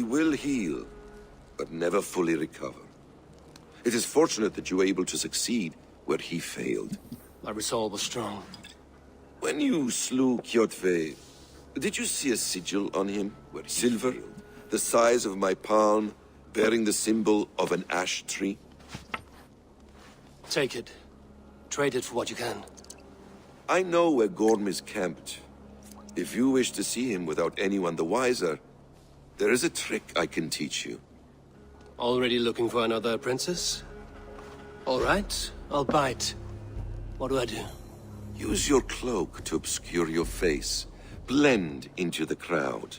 will heal, but never fully recover. It is fortunate that you were able to succeed where he failed. My resolve was strong. When you slew Kjotve, did you see a sigil on him? Silver, the size of my palm, bearing the symbol of an ash tree? Take it. Trade it for what you can. I know where Gorm is camped. If you wish to see him without anyone the wiser, there is a trick I can teach you. Already looking for another princess? All right, I'll bite. What do I do? Use your cloak to obscure your face. Blend into the crowd.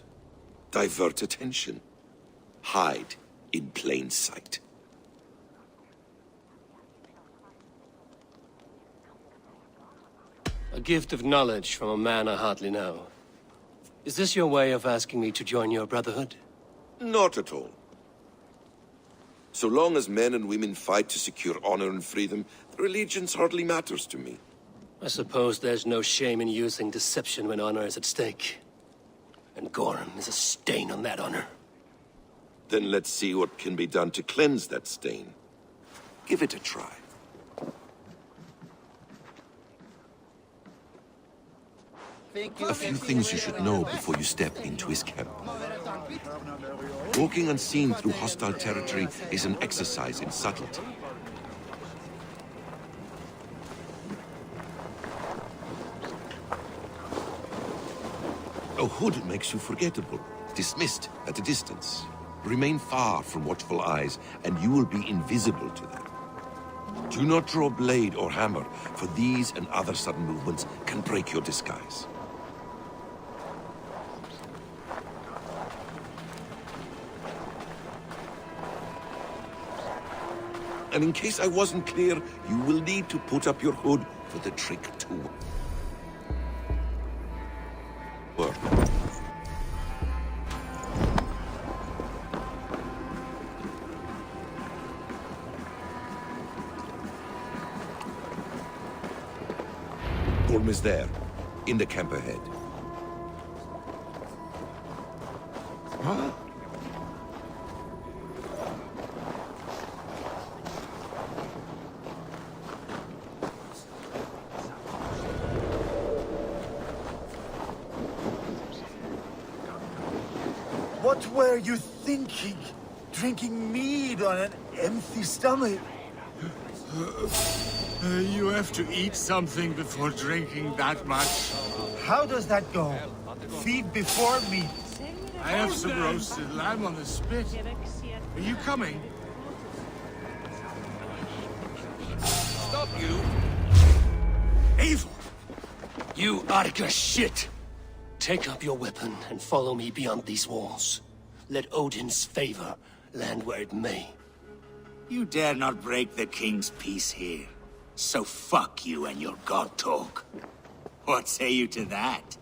Divert attention. Hide in plain sight. A gift of knowledge from a man I hardly know. Is this your way of asking me to join your brotherhood? Not at all. So long as men and women fight to secure honor and freedom, their allegiance hardly matters to me. I suppose there's no shame in using deception when honor is at stake. And Gorm is a stain on that honor. Then let's see what can be done to cleanse that stain. Give it a try. A few things you should know before you step into his camp. Walking unseen through hostile territory is an exercise in subtlety. A hood makes you forgettable, dismissed at a distance. Remain far from watchful eyes, and you will be invisible to them. Do not draw blade or hammer, for these and other sudden movements can break your disguise. And in case I wasn't clear, you will need to put up your hood for the trick to work. Gorm is there, in the camp ahead. Huh? What were you thinking? Drinking mead on an empty stomach? You have to eat something before drinking that much. How does that go? Feed before meat. I have some roasted lamb on the spit. Are you coming? Stop you! Evil! You Arga shit! Take up your weapon and follow me beyond these walls. Let Odin's favor land where it may. You dare not break the king's peace here. So fuck you and your god talk. What say you to that?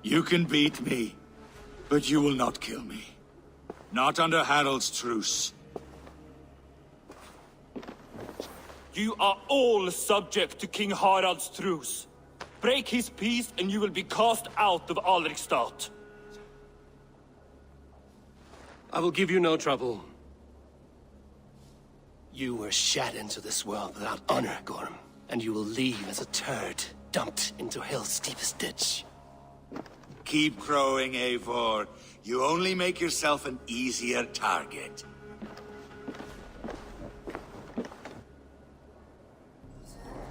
You can beat me, but you will not kill me. Not under Harald's truce. You are all subject to King Harald's truce. Break his peace and you will be cast out of Alrikstad. I will give you no trouble. You were shat into this world without honor, Gorm, and you will leave as a turd dumped into hell's deepest ditch. Keep crowing, Eivor. You only make yourself an easier target.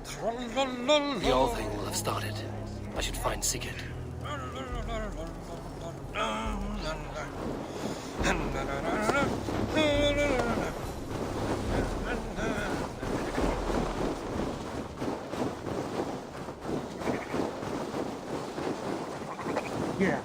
The old thing will have started. I should find Sigurd. Yeah.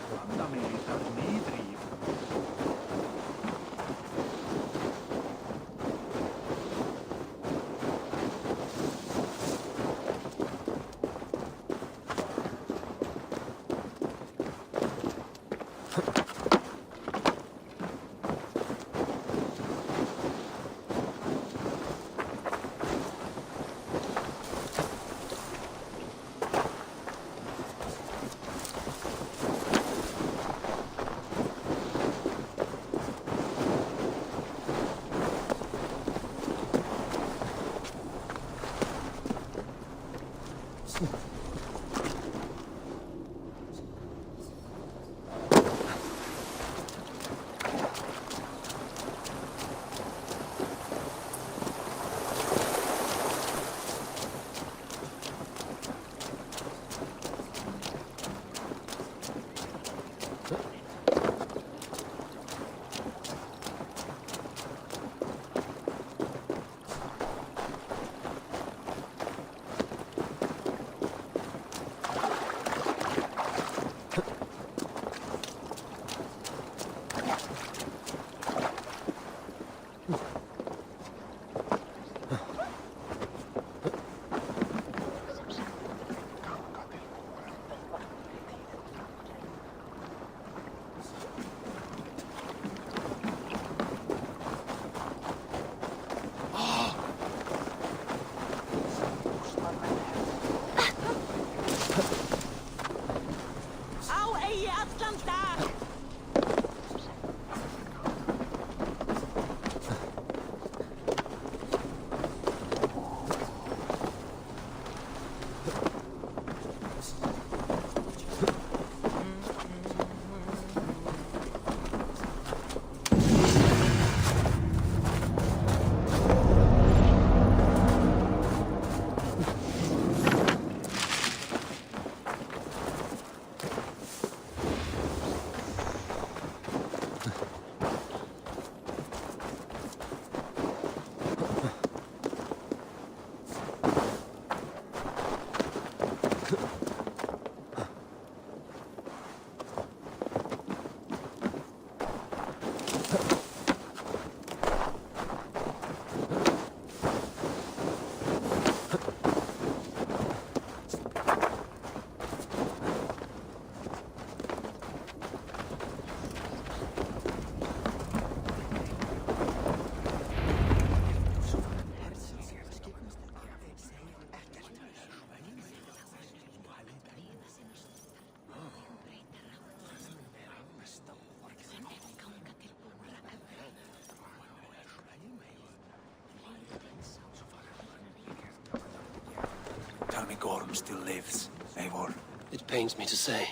Gorm still lives, Eivor. It pains me to say.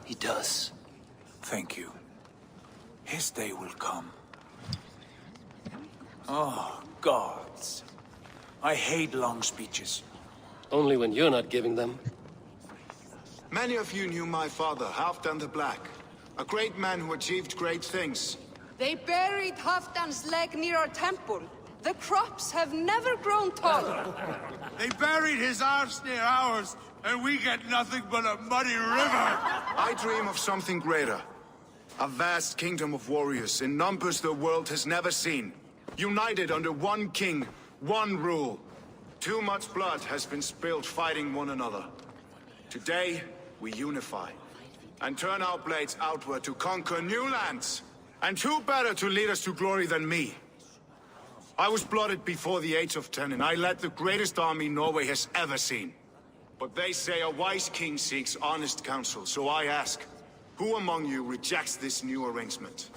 He does. Thank you. His day will come. Oh, gods. I hate long speeches. Only when you're not giving them. Many of you knew my father, Halfdan the Black. A great man who achieved great things. They buried Halfdan's leg near our temple. The crops have never grown taller. They buried his arse near ours, and we get nothing but a muddy river. I dream of something greater. A vast kingdom of warriors in numbers the world has never seen. United under one king, one rule. Too much blood has been spilled fighting one another. Today, we unify. And turn our blades outward to conquer new lands. And who better to lead us to glory than me? I was blooded before the age of 10, and I led the greatest army Norway has ever seen. But they say a wise king seeks honest counsel, so I ask, who among you rejects this new arrangement?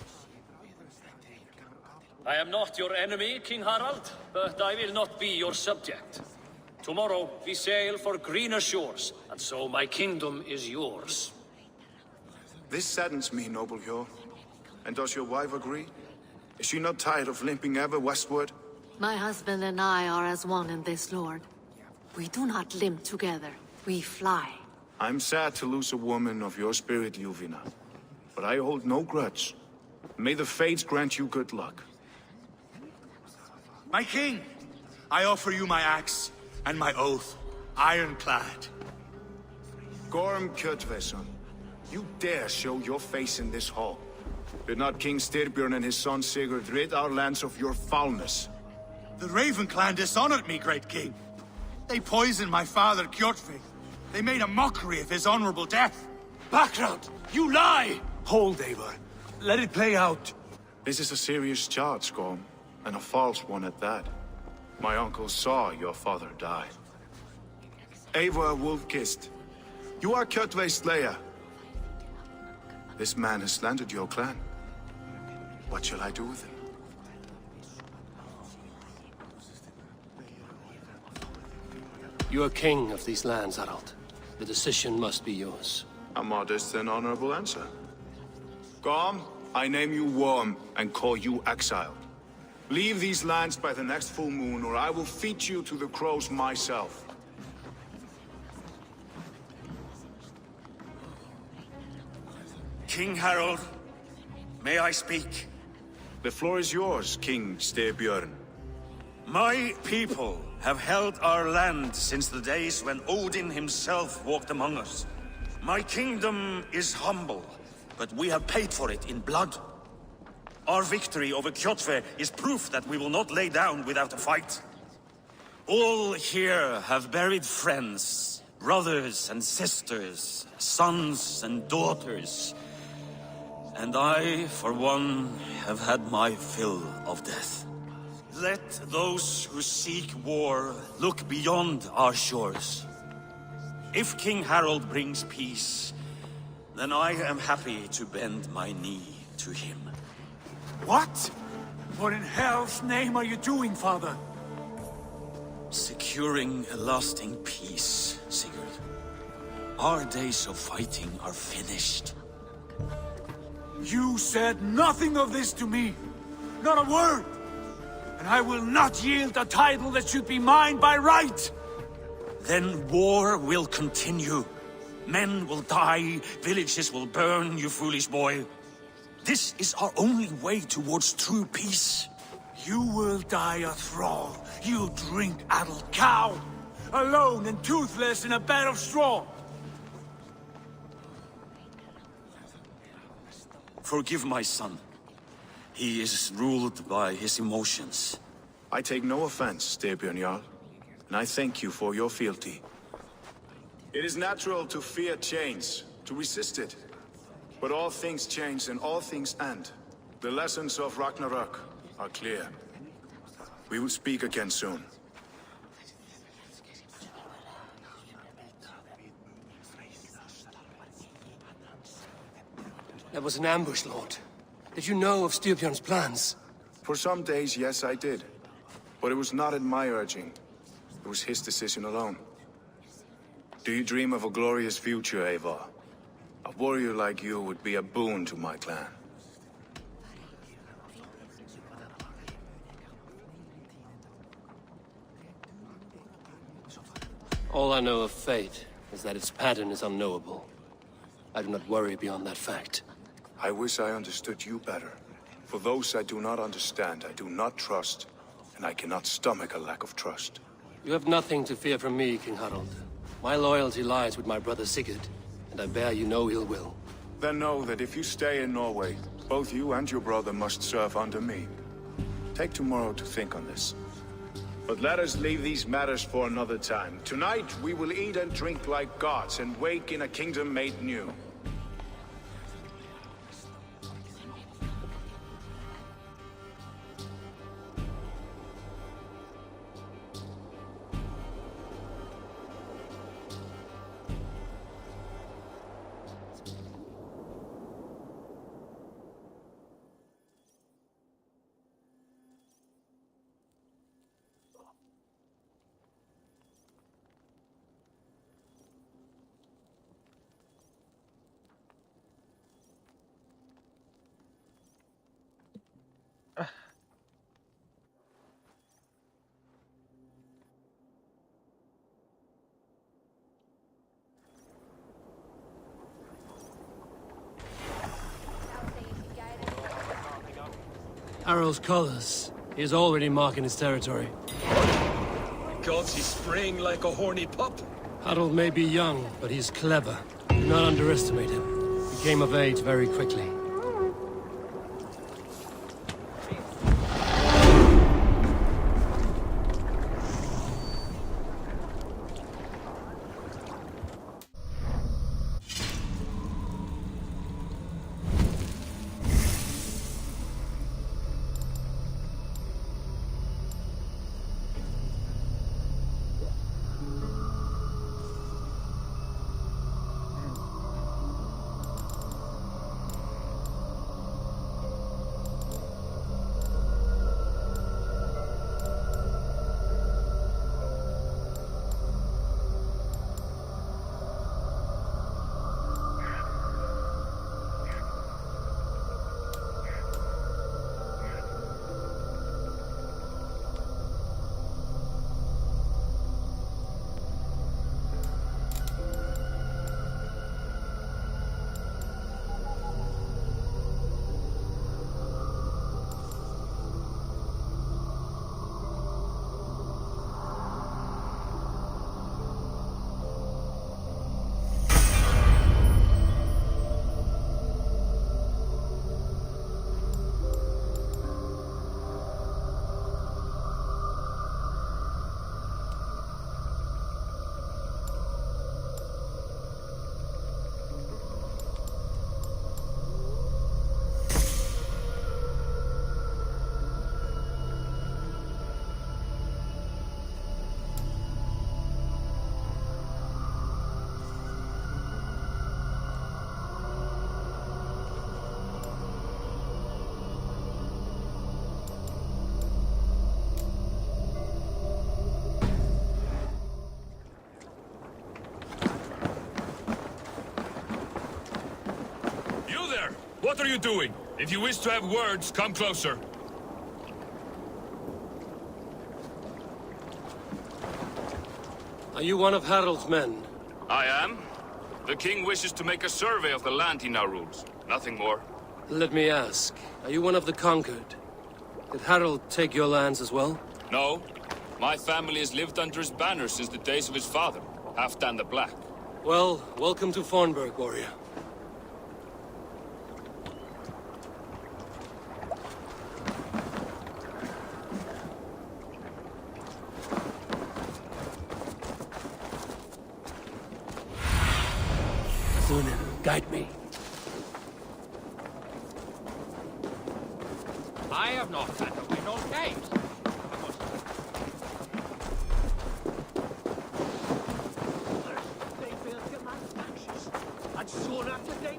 I am not your enemy, King Harald, but I will not be your subject. Tomorrow we sail for greener shores, and so my kingdom is yours. This saddens me, noble Hjor. And does your wife agree? Is she not tired of limping ever westward? My husband and I are as one in this, Lord. We do not limp together. We fly. I'm sad to lose a woman of your spirit, Yuvina. But I hold no grudge. May the fates grant you good luck. My king, I offer you my axe and my oath, ironclad. Gorm Kjotveson, you dare show your face in this hall. Did not King Styrbjörn and his son Sigurd rid our lands of your foulness? The Raven clan dishonored me, great king. They poisoned my father, Kjotve. They made a mockery of his honorable death. Background! You lie! Hold, Eivor. Let it play out. This is a serious charge, Gorm, and a false one at that. My uncle saw your father die. Eivor Wolf-Kissed, you are Kjotve's slayer. This man has slandered your clan. What shall I do with him? You are king of these lands, Harald. The decision must be yours. A modest and honorable answer. Gorm, I name you Worm and call you exiled. Leave these lands by the next full moon, or I will feed you to the crows myself. King Harold, may I speak? The floor is yours, King Styrbjörn. My people have held our land since the days when Odin himself walked among us. My kingdom is humble, but we have paid for it in blood. Our victory over Kjotve is proof that we will not lay down without a fight. All here have buried friends, brothers and sisters, sons and daughters. And I, for one, have had my fill of death. Let those who seek war look beyond our shores. If King Harold brings peace, then I am happy to bend my knee to him. What? What in hell's name are you doing, father? Securing a lasting peace, Sigurd. Our days of fighting are finished. You said nothing of this to me. Not a word. And I will not yield a title that should be mine by right. Then war will continue. Men will die, villages will burn, you foolish boy. This is our only way towards true peace. You will die a thrall, you drink-addled cow. Alone and toothless in a bed of straw. Forgive my son. He is ruled by his emotions. I take no offense, Styrbjörn Jarl, and I thank you for your fealty. It is natural to fear change, to resist it. But all things change and all things end. The lessons of Ragnarok are clear. We will speak again soon. That was an ambush, Lord. Did you know of Styrbjörn's plans? For some days, yes, I did. But it was not at my urging. It was his decision alone. Do you dream of a glorious future, Eivor? A warrior like you would be a boon to my clan. All I know of fate is that its pattern is unknowable. I do not worry beyond that fact. I wish I understood you better. For those I do not understand, I do not trust, and I cannot stomach a lack of trust. You have nothing to fear from me, King Harald. My loyalty lies with my brother Sigurd, and I bear you no ill will. Then know that if you stay in Norway, both you and your brother must serve under me. Take tomorrow to think on this. But let us leave these matters for another time. Tonight, we will eat and drink like gods and wake in a kingdom made new. Harald's colors. He is already marking his territory. Because he's spraying like a horny pup. Harald may be young, but he's clever. Do not underestimate him. He came of age very quickly. What are you doing? If you wish to have words, come closer. Are you one of Harald's men? I am. The king wishes to make a survey of the land he now rules. Nothing more. Let me ask, are you one of the conquered? Did Harald take your lands as well? No. My family has lived under his banner since the days of his father, Halfdan the Black. Well, welcome to Fornburg, warrior. Guide me. I have not had to win all games. They built your man's ashes, and soon after they...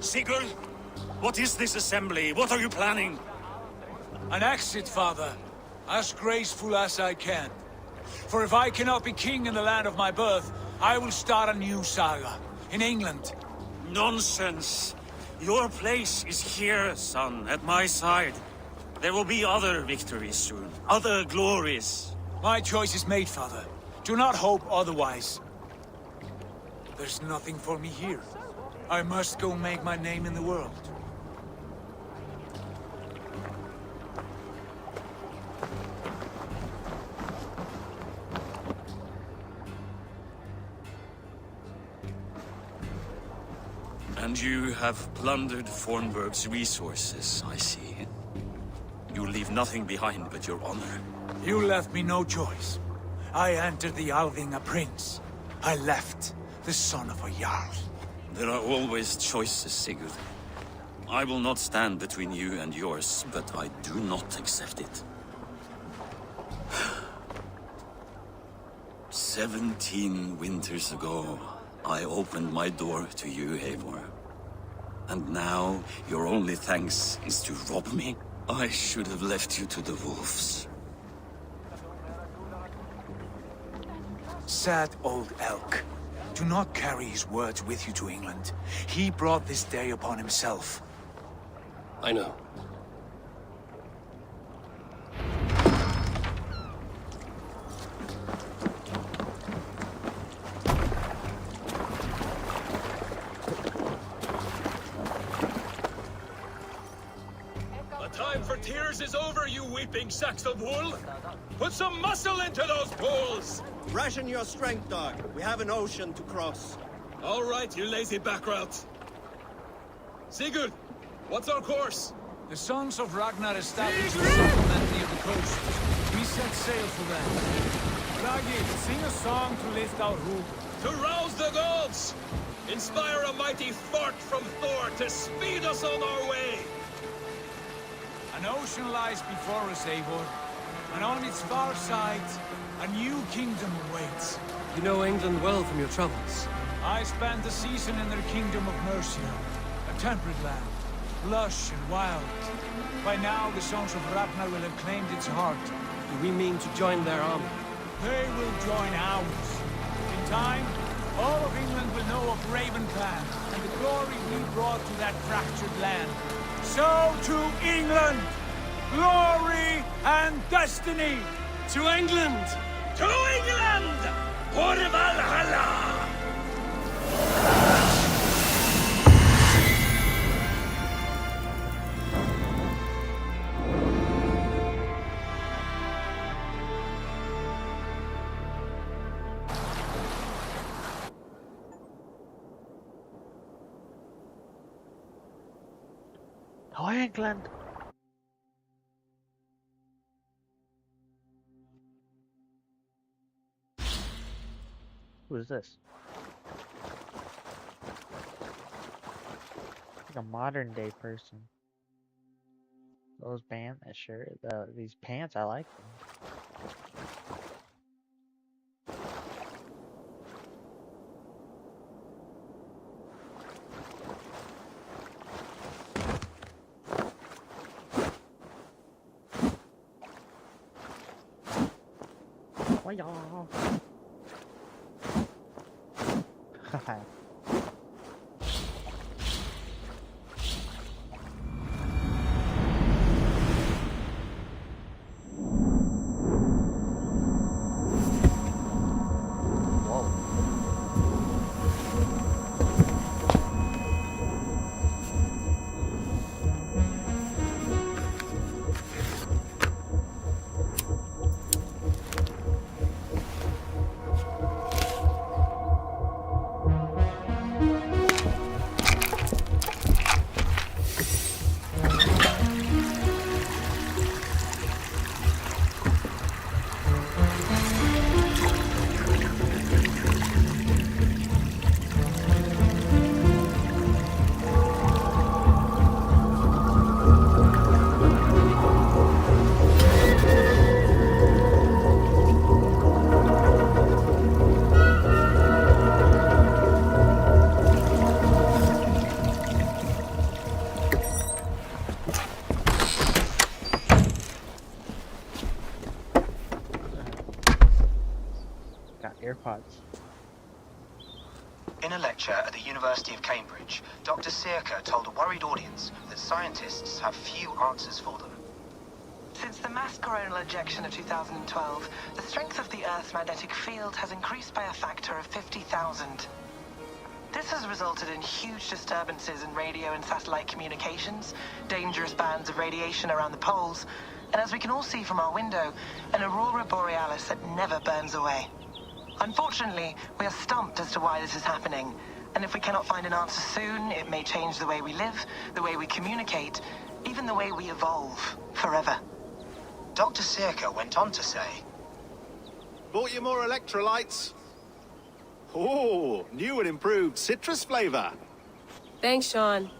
Sigurd, what is this assembly? What are you planning? An exit, father. As graceful as I can. For if I cannot be king in the land of my birth, I will start a new saga. In England. Nonsense. Your place is here, son, at my side. There will be other victories soon. Other glories. My choice is made, father. Do not hope otherwise. There's nothing for me here. I must go make my name in the world. And you have plundered Fornburg's resources, I see. You leave nothing behind but your honor. You left me no choice. I entered the Alving a prince. I left the son of a Jarl. There are always choices, Sigurd. I will not stand between you and yours, but I do not accept it. 17 winters ago, I opened my door to you, Eivor. And now, your only thanks is to rob me? I should have left you to the wolves. Sad old elk. Do not carry his words with you to England. He brought this day upon himself. I know. The time for tears is over, you weeping sacks of wool! Put some muscle into those bulls! Ration your strength, dog. We have an ocean to cross. All right, you lazy backrout. Sigurd, what's our course? The sons of Ragnar established a settlement near the coast. We set sail for them. Ragi, sing a song to lift our hoop. To rouse the gods! Inspire a mighty fart from Thor to speed us on our way! An ocean lies before us, Eivor. And on its far side, a new kingdom awaits. You know England well from your travels. I spent a season in their kingdom of Mercia, a temperate land, lush and wild. By now, the sons of Ragnar will have claimed its heart. Do we mean to join their army? They will join ours. In time, all of England will know of Raven Clan and the glory we brought to that fractured land. So to England! Glory and destiny! To England! To England! For Valhalla! Oh, England! Who is this? Like a modern day person. Those pants, that shirt, these pants, I like them. Oh, y'all. robots. In a lecture at the University of Cambridge, Dr. Sirka told a worried audience that scientists have few answers for them. Since the mass coronal ejection of 2012, the strength of the Earth's magnetic field has increased by a factor of 50,000. This has resulted in huge disturbances in radio and satellite communications, dangerous bands of radiation around the poles, and as we can all see from our window, an aurora borealis that never burns away. Unfortunately, we are stumped as to why this is happening, and if we cannot find an answer soon, it may change the way we live, the way we communicate, even the way we evolve, forever. Dr. Sirka went on to say, Bought you more electrolytes? Oh, new and improved citrus flavor. Thanks, Sean.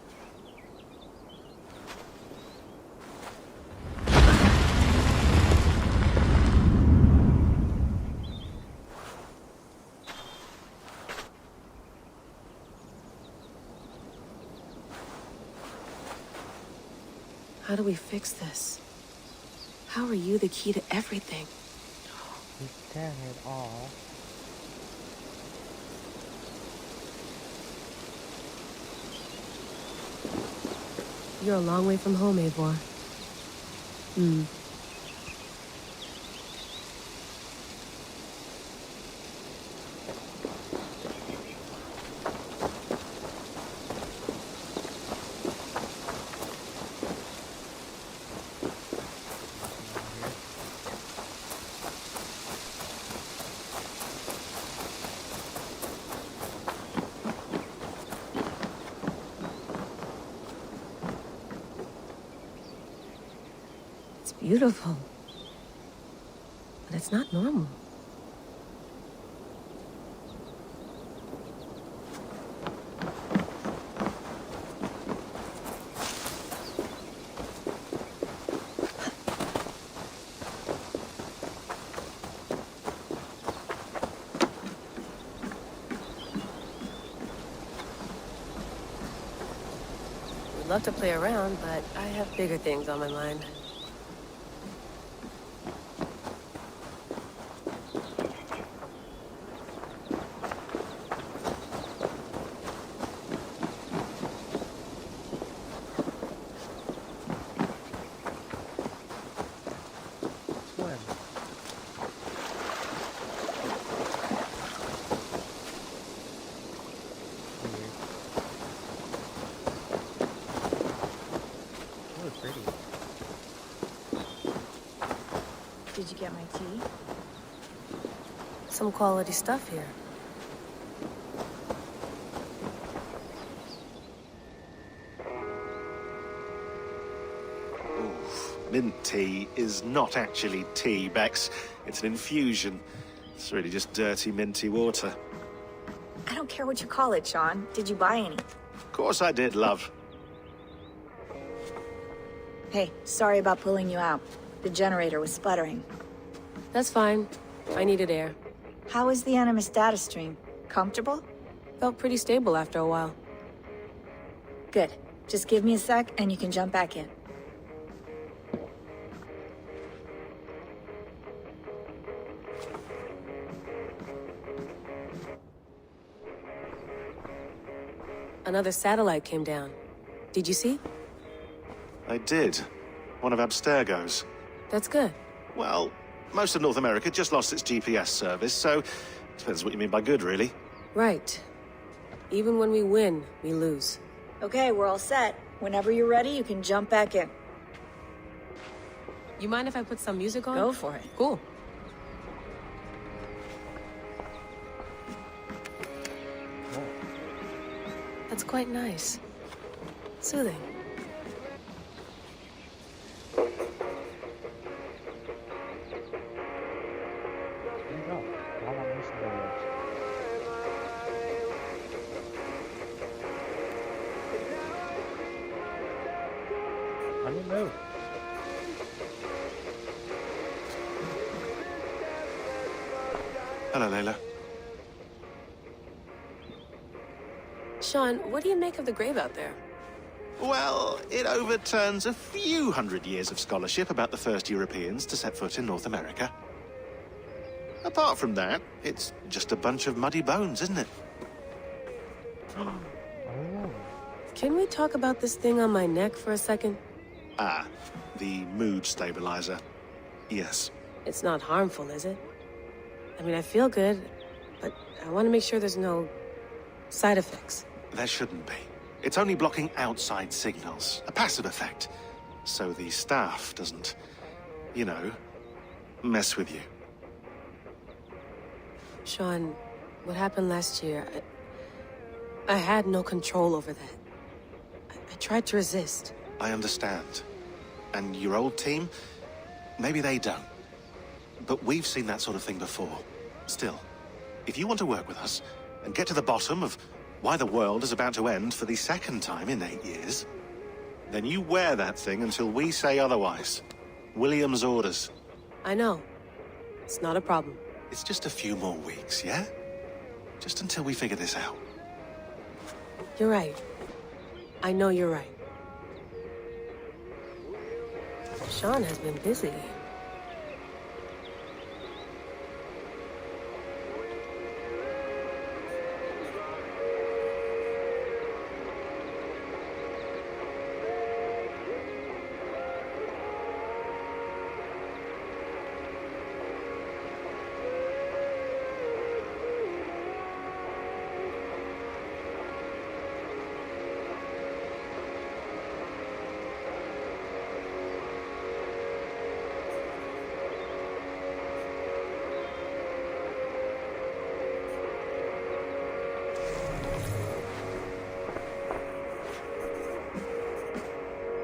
How do we fix this? How are you the key to everything? He's tearing it all. You're a long way from home, Eivor. Beautiful. But it's not normal. We'd love to play around, but I have bigger things on my mind. Did you get my tea? Some quality stuff here. Mint tea is not actually tea, Bex. It's an infusion. It's really just dirty, minty water. I don't care what you call it, Sean. Did you buy any? Of course I did, love. Hey, sorry about pulling you out. The generator was sputtering. That's fine. I needed air. How was the Animus data stream? Comfortable? Felt pretty stable after a while. Good. Just give me a sec and you can jump back in. Another satellite came down. Did you see? I did. One of Abstergo's. That's good. Well, most of North America just lost its GPS service, so depends what you mean by good, really. Right. Even when we win, we lose. Okay, we're all set. Whenever you're ready, you can jump back in. You mind if I put some music on? Go for it. Cool. That's quite nice. Soothing. There you go. All my music videos. Let me move. Hello, Layla. Sean, what do you make of the grave out there? Well, it overturns a few hundred years of scholarship about the first Europeans to set foot in North America. Apart from that, it's just a bunch of muddy bones, isn't it? Can we talk about this thing on my neck for a second? Ah, the mood stabilizer. Yes. It's not harmful, is it? I mean, I feel good, but I want to make sure there's no side effects. There shouldn't be. It's only blocking outside signals, a passive effect. So the staff doesn't, you know, mess with you. Sean, what happened last year, I had no control over that. I tried to resist. I understand. And your old team, maybe they don't. But we've seen that sort of thing before. Still, if you want to work with us and get to the bottom of why the world is about to end for the second time in 8 years, then you wear that thing until we say otherwise. William's orders. I know. It's not a problem. It's just a few more weeks, yeah? Just until we figure this out. You're right. I know you're right. Sean has been busy.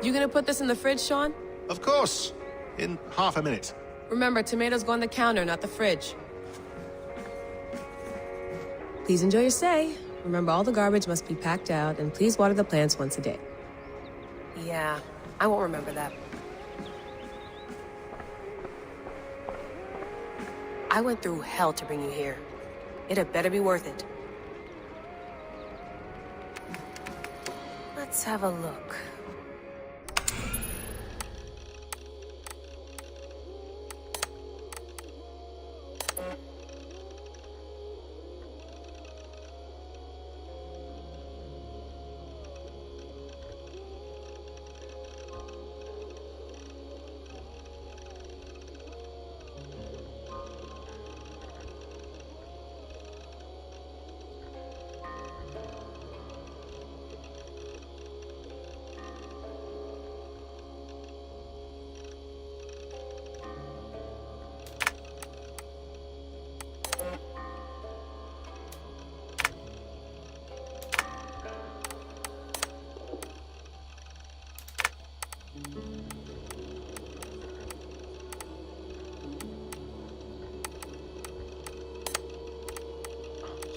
You gonna put this in the fridge, Sean? Of course. In half a minute. Remember, tomatoes go on the counter, not the fridge. Please enjoy your stay. Remember, all the garbage must be packed out, and please water the plants once a day. Yeah, I won't remember that. I went through hell to bring you here. It had better be worth it. Let's have a look.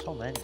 So many.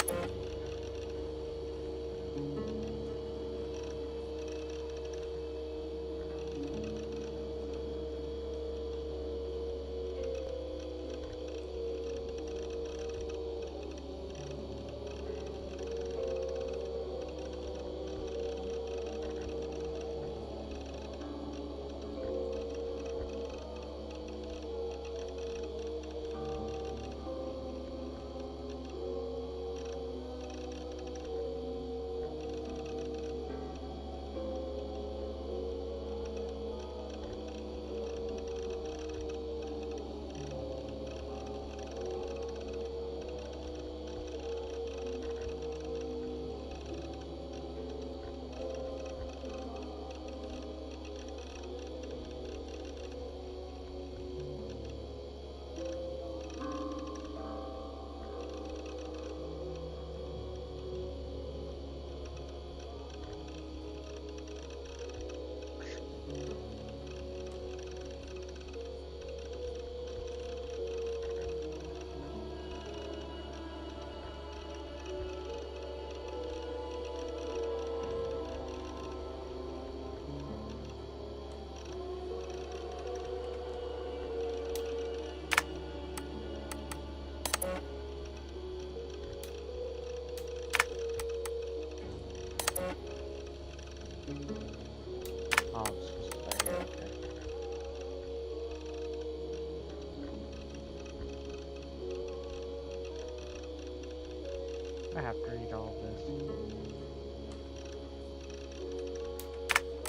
I have to read all of this.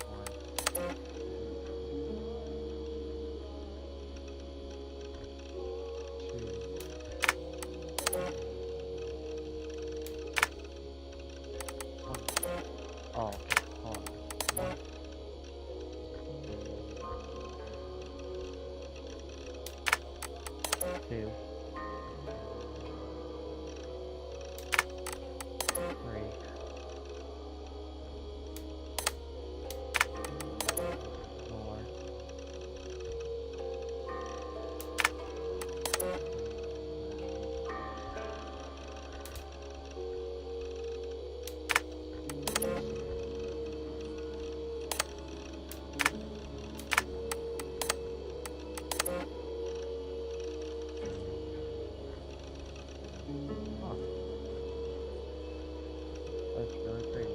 One. Two. One. Oh, okay. Hold on. One. Two. Three. Four. Oh, that's really pretty.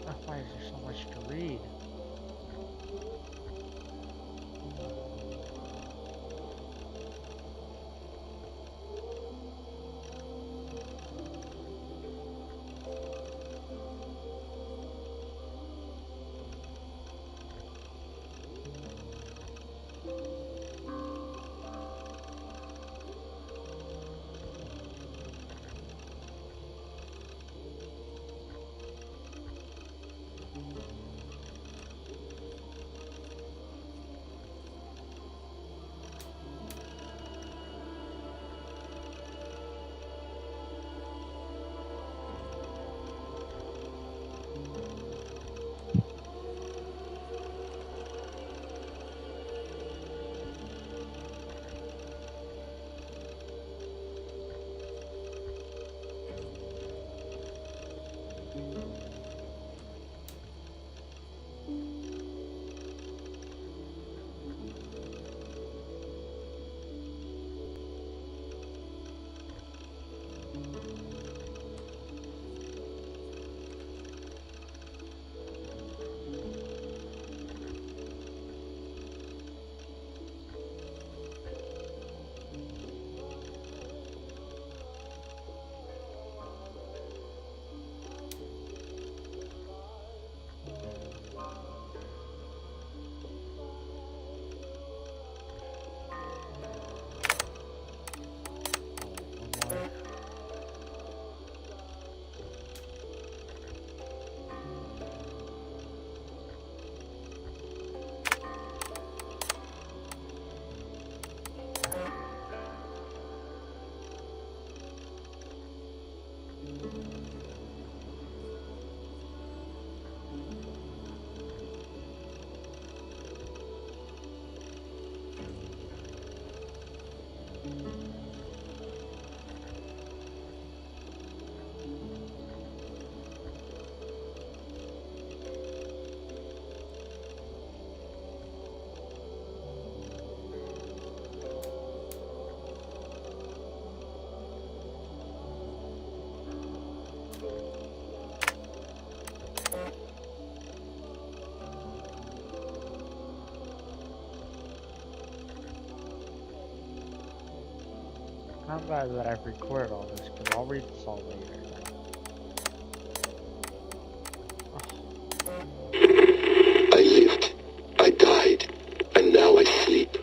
Oh, why is there so much to read? I'm glad that I've recorded all this, because I'll read this all later. I lived, I died, and now I sleep.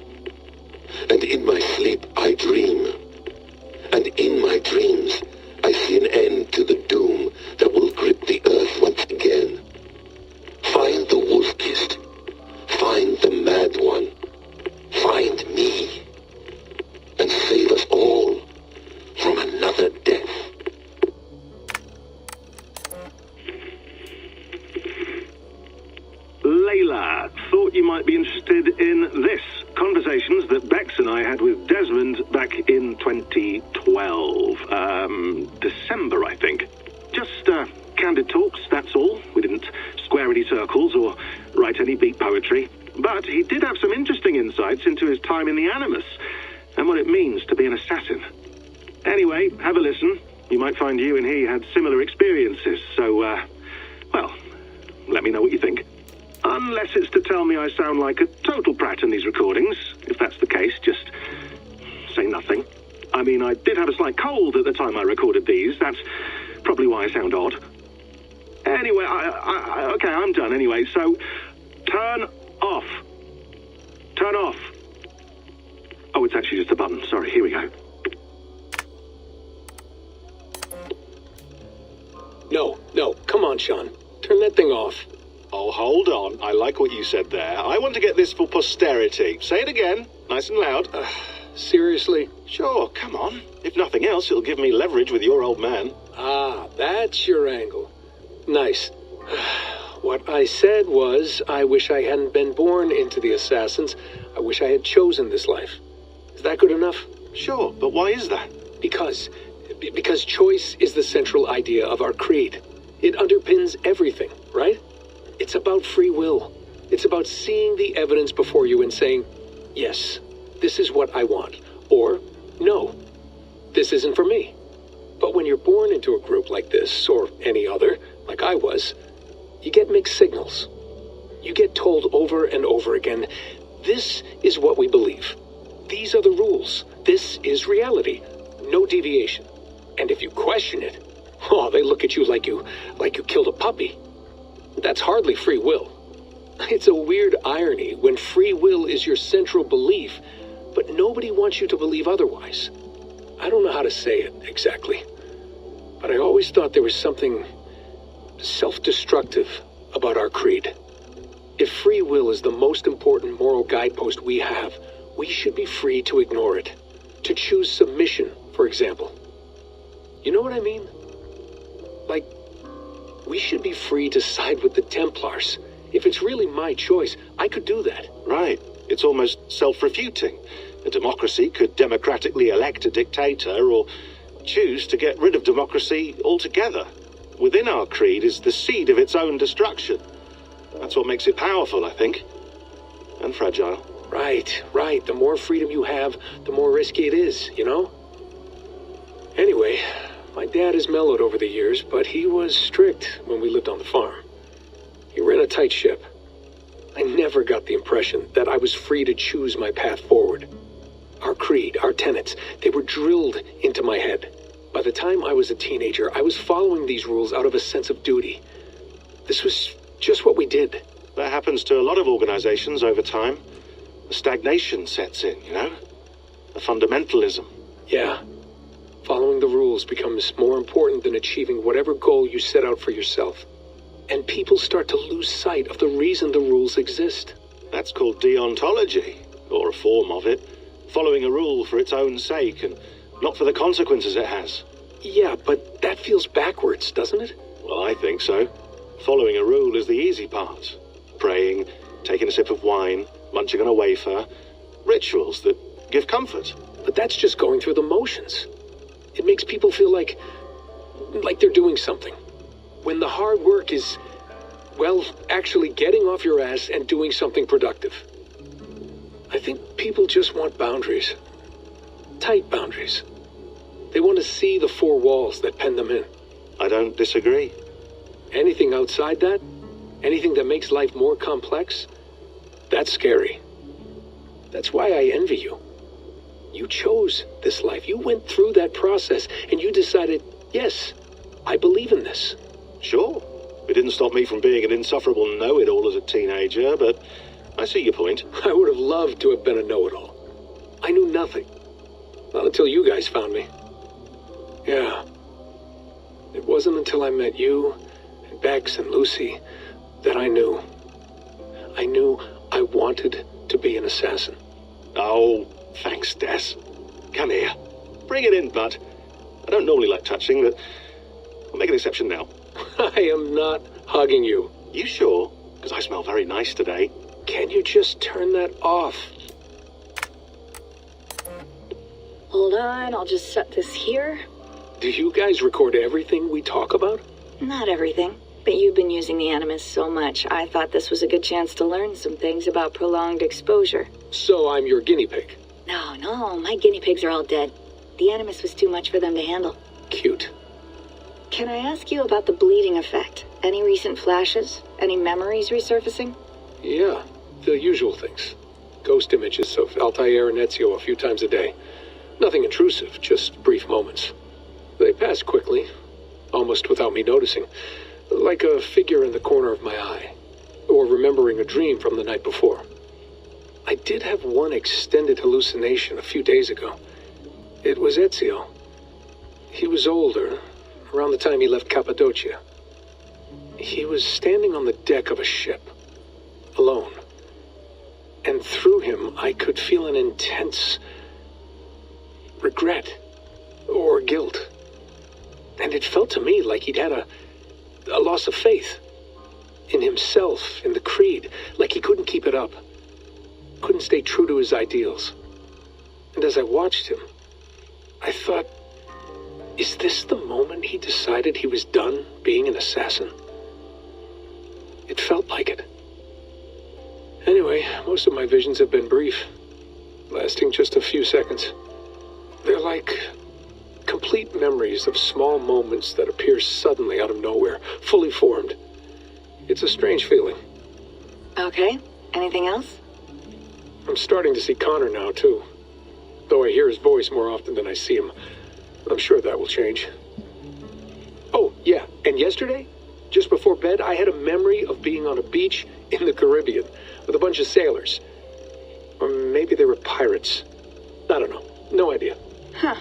And in my sleep I dream. And in my dreams I see an end to the doom that will grip the earth once again. Find the wolf-kissed. Find the mad one. Find me. And save us all from another death. Layla, thought you might be interested in this. Conversations that Bex and I had with Desmond back in 2012. December, I think. Just candid talks, that's all. We didn't square any circles or write any beat poetry. But he did have some interesting insights into his time in the Animus and what it means to be an assassin. Anyway, have a listen. You might find you and he had similar experiences, so, well, let me know what you think. Unless it's to tell me I sound like a total prat in these recordings. If that's the case, just say nothing. I mean, I did have a slight cold at the time I recorded these. That's probably why I sound odd. Anyway, okay, I'm done anyway, so turn off. Turn off. Oh, it's actually just a button. Sorry, here we go. No, come on, Sean. Turn that thing off. Oh, hold on. I like what you said there. I want to get this for posterity. Say it again, nice and loud. Seriously? Sure, come on. If nothing else, it'll give me leverage with your old man. Ah, that's your angle. Nice. What I said was, I wish I hadn't been born into the Assassins. I wish I had chosen this life. Is that good enough? Sure, but why is that? Because choice is the central idea of our creed. It underpins everything, right? It's about free will. It's about seeing the evidence before you and saying, yes, this is what I want. Or, no, this isn't for me. But when you're born into a group like this, or any other, like I was, you get mixed signals. You get told over and over again, this is what we believe. These are the rules. This is reality. No deviation. And if you question it, oh, they look at you like you killed a puppy. That's hardly free will. It's a weird irony when free will is your central belief, but nobody wants you to believe otherwise. I don't know how to say it exactly, but I always thought there was something self-destructive about our creed. If free will is the most important moral guidepost we have, we should be free to ignore it. To choose submission, for example. You know what I mean? Like, we should be free to side with the Templars. If it's really my choice, I could do that. Right. It's almost self-refuting. A democracy could democratically elect a dictator or choose to get rid of democracy altogether. Within our creed is the seed of its own destruction. That's what makes it powerful, I think. And fragile. Right. The more freedom you have, the more risky it is, you know? Anyway, my dad has mellowed over the years, but he was strict when we lived on the farm. He ran a tight ship. I never got the impression that I was free to choose my path forward. Our creed, our tenets, they were drilled into my head. By the time I was a teenager, I was following these rules out of a sense of duty. This was just what we did. That happens to a lot of organizations over time. The stagnation sets in, you know? The fundamentalism. Yeah. Following the rules becomes more important than achieving whatever goal you set out for yourself. And people start to lose sight of the reason the rules exist. That's called deontology, or a form of it. Following a rule for its own sake, and not for the consequences it has. Yeah, but that feels backwards, doesn't it? Well, I think so. Following a rule is the easy part. Praying, taking a sip of wine, munching on a wafer. Rituals that give comfort. But that's just going through the motions. It makes people feel like they're doing something. When the hard work is, well, actually getting off your ass and doing something productive. I think people just want boundaries. Tight boundaries. They want to see the four walls that pen them in. I don't disagree. Anything outside that, anything that makes life more complex, that's scary. That's why I envy you. You chose this life. You went through that process and you decided, yes, I believe in this. Sure. It didn't stop me from being an insufferable know-it-all as a teenager, but I see your point. I would have loved to have been a know-it-all. I knew nothing. Not until you guys found me. Yeah. It wasn't until I met you, and Bex and Lucy, that I knew. I knew I wanted to be an assassin. Oh, thanks, Des. Come here. Bring it in, bud. I don't normally like touching, but I'll make an exception now. I am not hugging you. You sure? Because I smell very nice today. Can you just turn that off? Hold on, I'll just set this here. Do you guys record everything we talk about? Not everything, but you've been using the Animus so much, I thought this was a good chance to learn some things about prolonged exposure. So I'm your guinea pig? No, my guinea pigs are all dead. The Animus was too much for them to handle. Cute. Can I ask you about the bleeding effect? Any recent flashes? Any memories resurfacing? Yeah, the usual things. Ghost images of Altair and Ezio a few times a day. Nothing intrusive, just brief moments. They pass quickly, almost without me noticing, like a figure in the corner of my eye, or remembering a dream from the night before. I did have one extended hallucination a few days ago. It was Ezio. He was older, around the time he left Cappadocia. He was standing on the deck of a ship, alone. And through him, I could feel an intense regret or guilt. And it felt to me like he'd had a loss of faith in himself, in the creed, like he couldn't keep it up, couldn't stay true to his ideals. And as I watched him, I thought, is this the moment he decided he was done being an assassin? It felt like it. Anyway, most of my visions have been brief, lasting just a few seconds. They're like complete memories of small moments that appear suddenly out of nowhere, fully formed. It's a strange feeling. Okay, anything else? I'm starting to see Connor now, too. Though I hear his voice more often than I see him. I'm sure that will change. Oh, yeah, and yesterday, just before bed, I had a memory of being on a beach in the Caribbean with a bunch of sailors. Or maybe they were pirates. I don't know. No idea. Huh.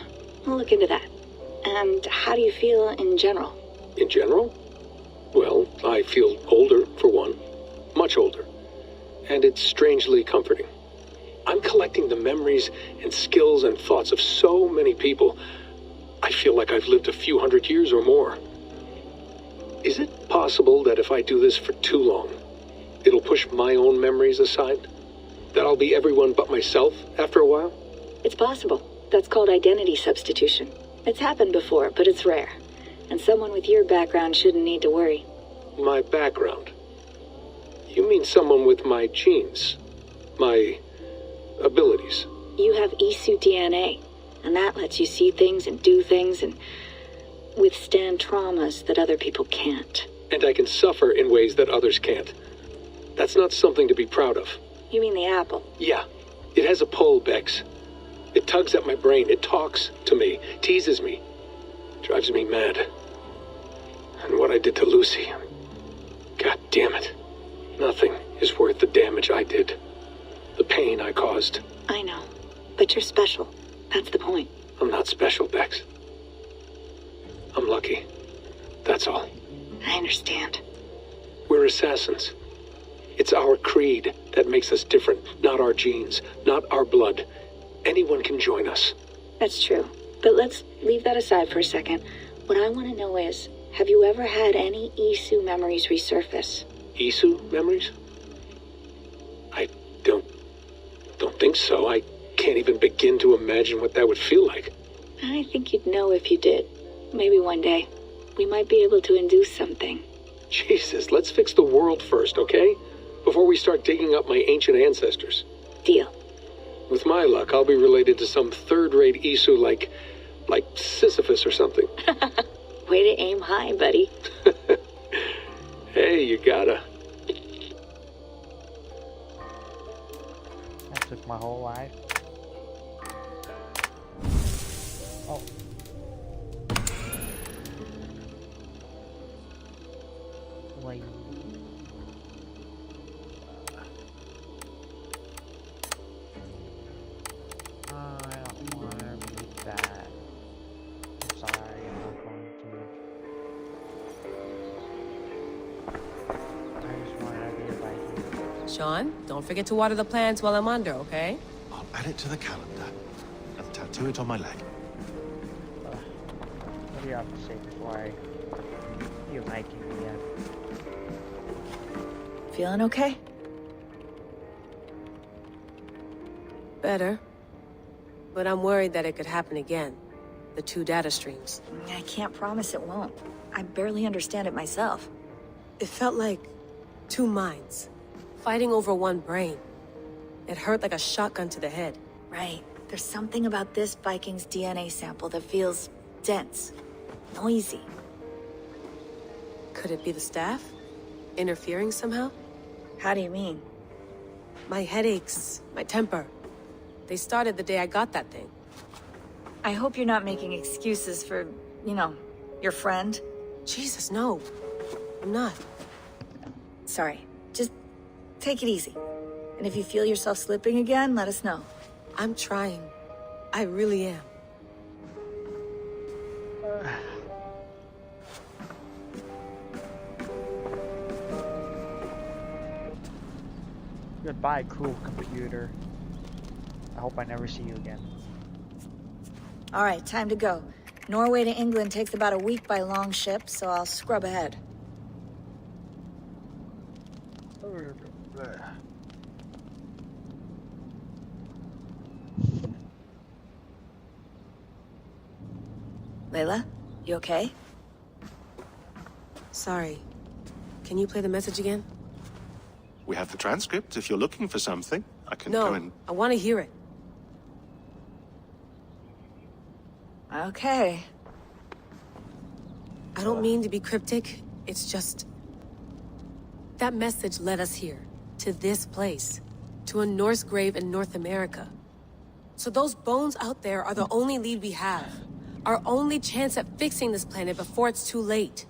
We'll look into that. And how do you feel in general? In general? Well, I feel older, for one. Much older. And it's strangely comforting. I'm collecting the memories and skills and thoughts of so many people. I feel like I've lived a few hundred years or more. Is it possible that if I do this for too long, it'll push my own memories aside? That I'll be everyone but myself after a while? It's possible. That's called identity substitution. It's happened before, but it's rare. And someone with your background shouldn't need to worry. My background? You mean someone with my genes? My abilities? You have Isu DNA, and that lets you see things and do things and withstand traumas that other people can't. And I can suffer in ways that others can't. That's not something to be proud of. You mean the apple? Yeah. It has a pull, Bex. It tugs at my brain. It talks to me, teases me, drives me mad. And what I did to Lucy, God damn it. Nothing is worth the damage I did. The pain I caused. I know, but you're special. That's the point. I'm not special, Bex. I'm lucky. That's all. I understand. We're assassins. It's our creed that makes us different, not our genes, not our blood. Anyone can join us. That's true. But let's leave that aside for a second. What I want to know is, have you ever had any Isu memories resurface? Isu memories? I don't think so. I can't even begin to imagine what that would feel like. I think you'd know if you did. Maybe one day. We might be able to induce something. Jesus, let's fix the world first, okay? Before we start digging up my ancient ancestors. Deal. With my luck, I'll be related to some third-rate Isu like Sisyphus or something. Way to aim high, buddy. Hey, you gotta. That took my whole life. Oh. Wait. I don't want to read that. I'm sorry, I'm not going to. I just wanted to be a Viking. Sean, don't forget to water the plants while I'm under, okay? I'll add it to the calendar and tattoo it on my leg. What do you have to say before I be a Viking again? Feeling okay? Better. But I'm worried that it could happen again. The 2 data streams. I can't promise it won't. I barely understand it myself. It felt like 2 minds, fighting over 1 brain. It hurt like a shotgun to the head. Right. There's something about this Viking's DNA sample that feels dense, noisy. Could it be the staff? Interfering somehow? How do you mean? My headaches, my temper. They started the day I got that thing. I hope you're not making excuses for, you know, your friend. Jesus, no. I'm not. Sorry. Just take it easy. And if you feel yourself slipping again, let us know. I'm trying. I really am. Goodbye, cruel computer. I hope I never see you again. All right, time to go. Norway to England takes about a week by long ship, so I'll scrub ahead. Layla, you okay? Sorry. Can you play the message again? We have the transcript. If you're looking for something, I can No, go and... I want to hear it. Okay. I don't mean to be cryptic. It's just... That message led us here. To this place. To a Norse grave in North America. So those bones out there are the only lead we have. Our only chance at fixing this planet before it's too late.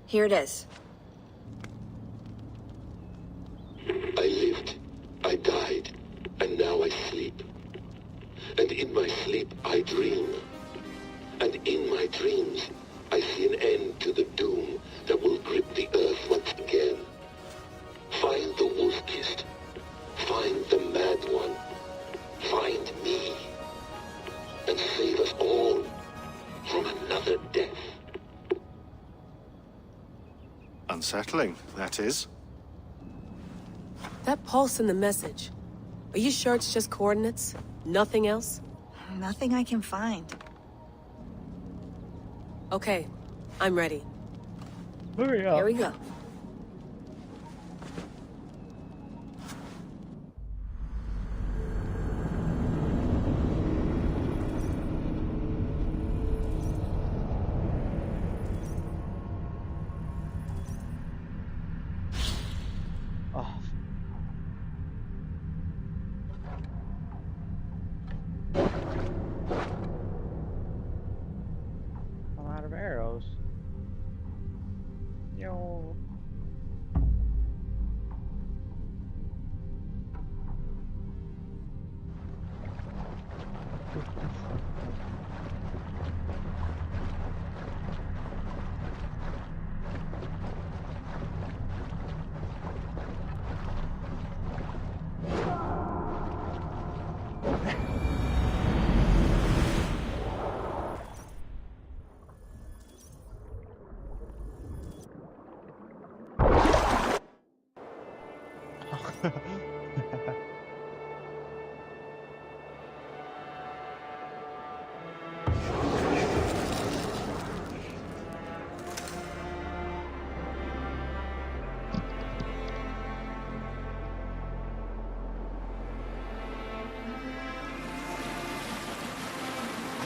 Here it is. I lived, I died, and now I sleep. And in my sleep I dream. And in my dreams I see an end to the doom that will grip the earth once again. Find the wolf-kissed. Find the mad one. Find me. And save us all from another death. Unsettling, that is. That pulse in the message. Are you sure it's just coordinates? Nothing else? Nothing I can find. Okay, I'm ready. Hurry up. Here we go. Oh. I'm out of arrows. Yo.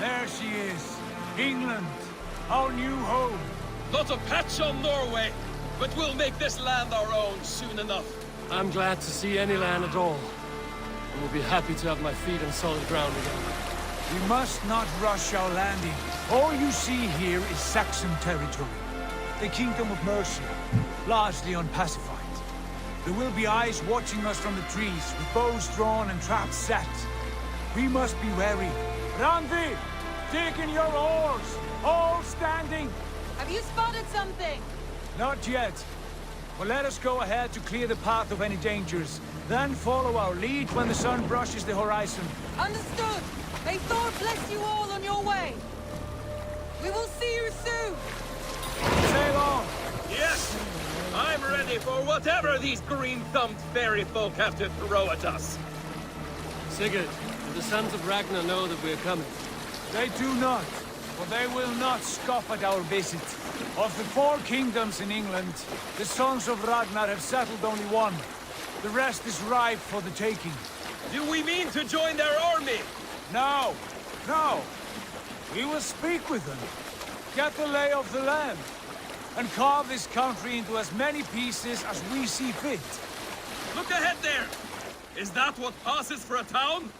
There she is. England, our new home. Not a patch on Norway, but we'll make this land our own soon enough. I'm glad to see any land at all. And will be happy to have my feet on solid ground again. We must not rush our landing. All you see here is Saxon territory. The Kingdom of Mercia, largely unpacified. There will be eyes watching us from the trees, with bows drawn and traps set. We must be wary. Randi, dig in your oars! All standing! Have you spotted something? Not yet. But let us go ahead to clear the path of any dangers. Then follow our lead when the sun brushes the horizon. Understood! May Thor bless you all on your way! We will see you soon! Sail on! Yes! I'm ready for whatever these green-thumbed fairy folk have to throw at us. Sigurd, do the sons of Ragnar know that we are coming? They do not, but they will not scoff at our visit. Of the 4 kingdoms in England, the sons of Ragnar have settled only one. The rest is ripe for the taking. Do we mean to join their army? No, no. We will speak with them, get the lay of the land, and carve this country into as many pieces as we see fit. Look ahead there! Is that what passes for a town?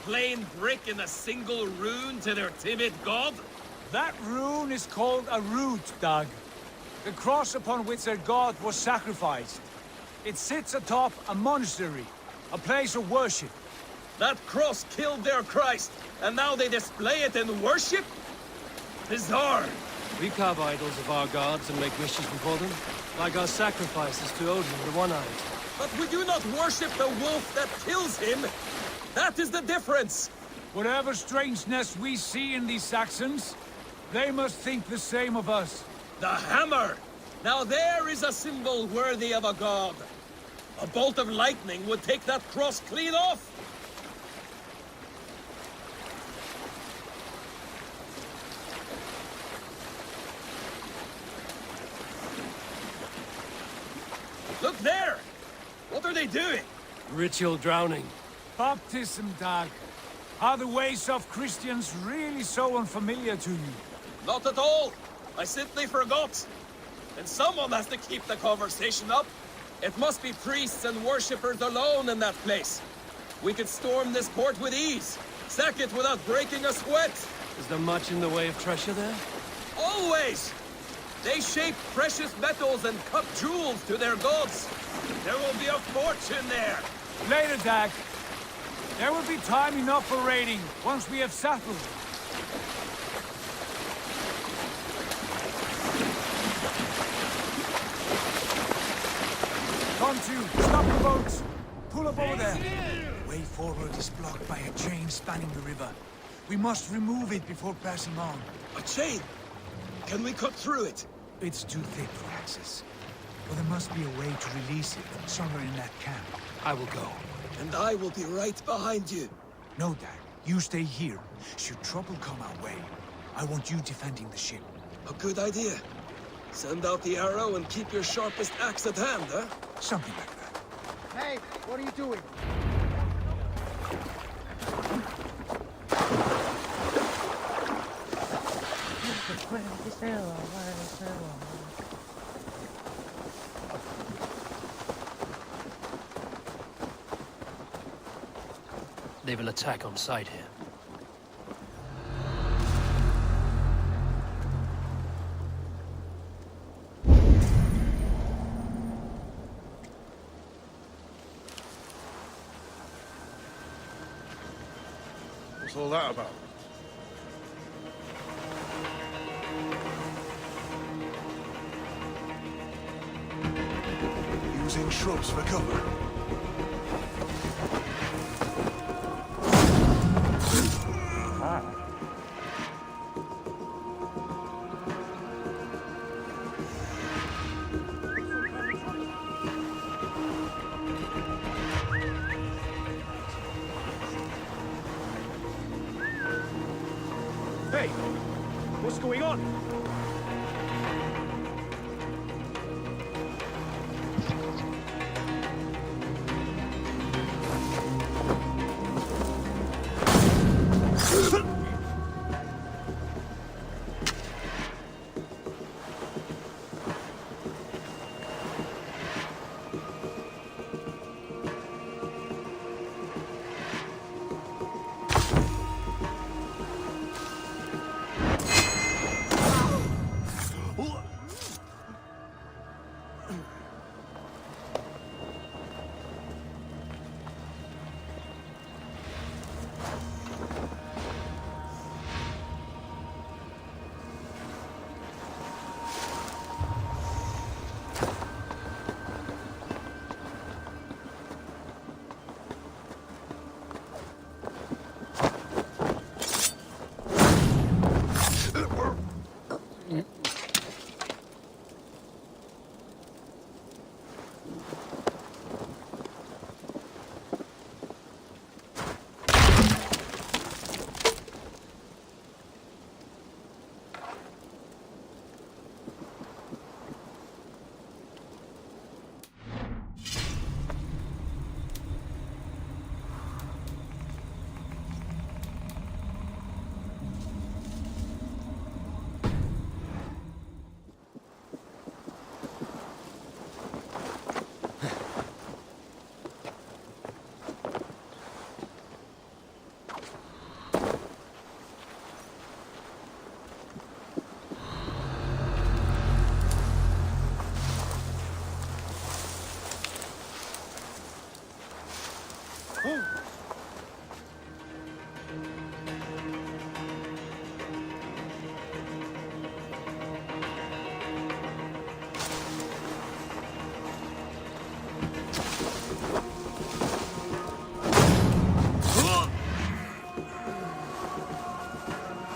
Plain brick in a single rune to their timid god? That rune is called a root, Dag. The cross upon which their god was sacrificed. It sits atop a monastery, a place of worship. That cross killed their Christ, and now they display it in worship? Bizarre! We carve idols of our gods and make wishes before them, like our sacrifices to Odin, the One-Eyed. But we do not worship the wolf that kills him! That is the difference! Whatever strangeness we see in these Saxons, they must think the same of us. The hammer! Now there is a symbol worthy of a god. A bolt of lightning would take that cross clean off! Look there! What are they doing? Ritual drowning. Baptism, Dag. Are the ways of Christians really so unfamiliar to you? Not at all! I simply forgot. And someone has to keep the conversation up. It must be priests and worshippers alone in that place. We could storm this port with ease. Sack it without breaking a sweat. Is there much in the way of treasure there? Always! They shape precious metals and cut jewels to their gods. There will be a fortune there. Later, Dag. There will be time enough for raiding, once we have settled. Contu, stop the boats! Pull up over there. The way forward is blocked by a chain spanning the river. We must remove it before passing on. A chain? Can we cut through it? It's too thick for access. But there must be a way to release it, somewhere in that camp. I will go. And I will be right behind you. No, Dag. You stay here. Should trouble come our way, I want you defending the ship. A good idea. Send out the arrow and keep your sharpest axe at hand, huh? Something like that. Hey, what are you doing? They will attack on sight here. What's all that about? Using shrubs for cover. Hey! What's going on?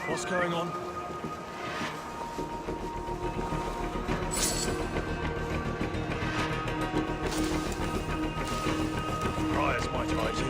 What's going on? Right, it's my tighty.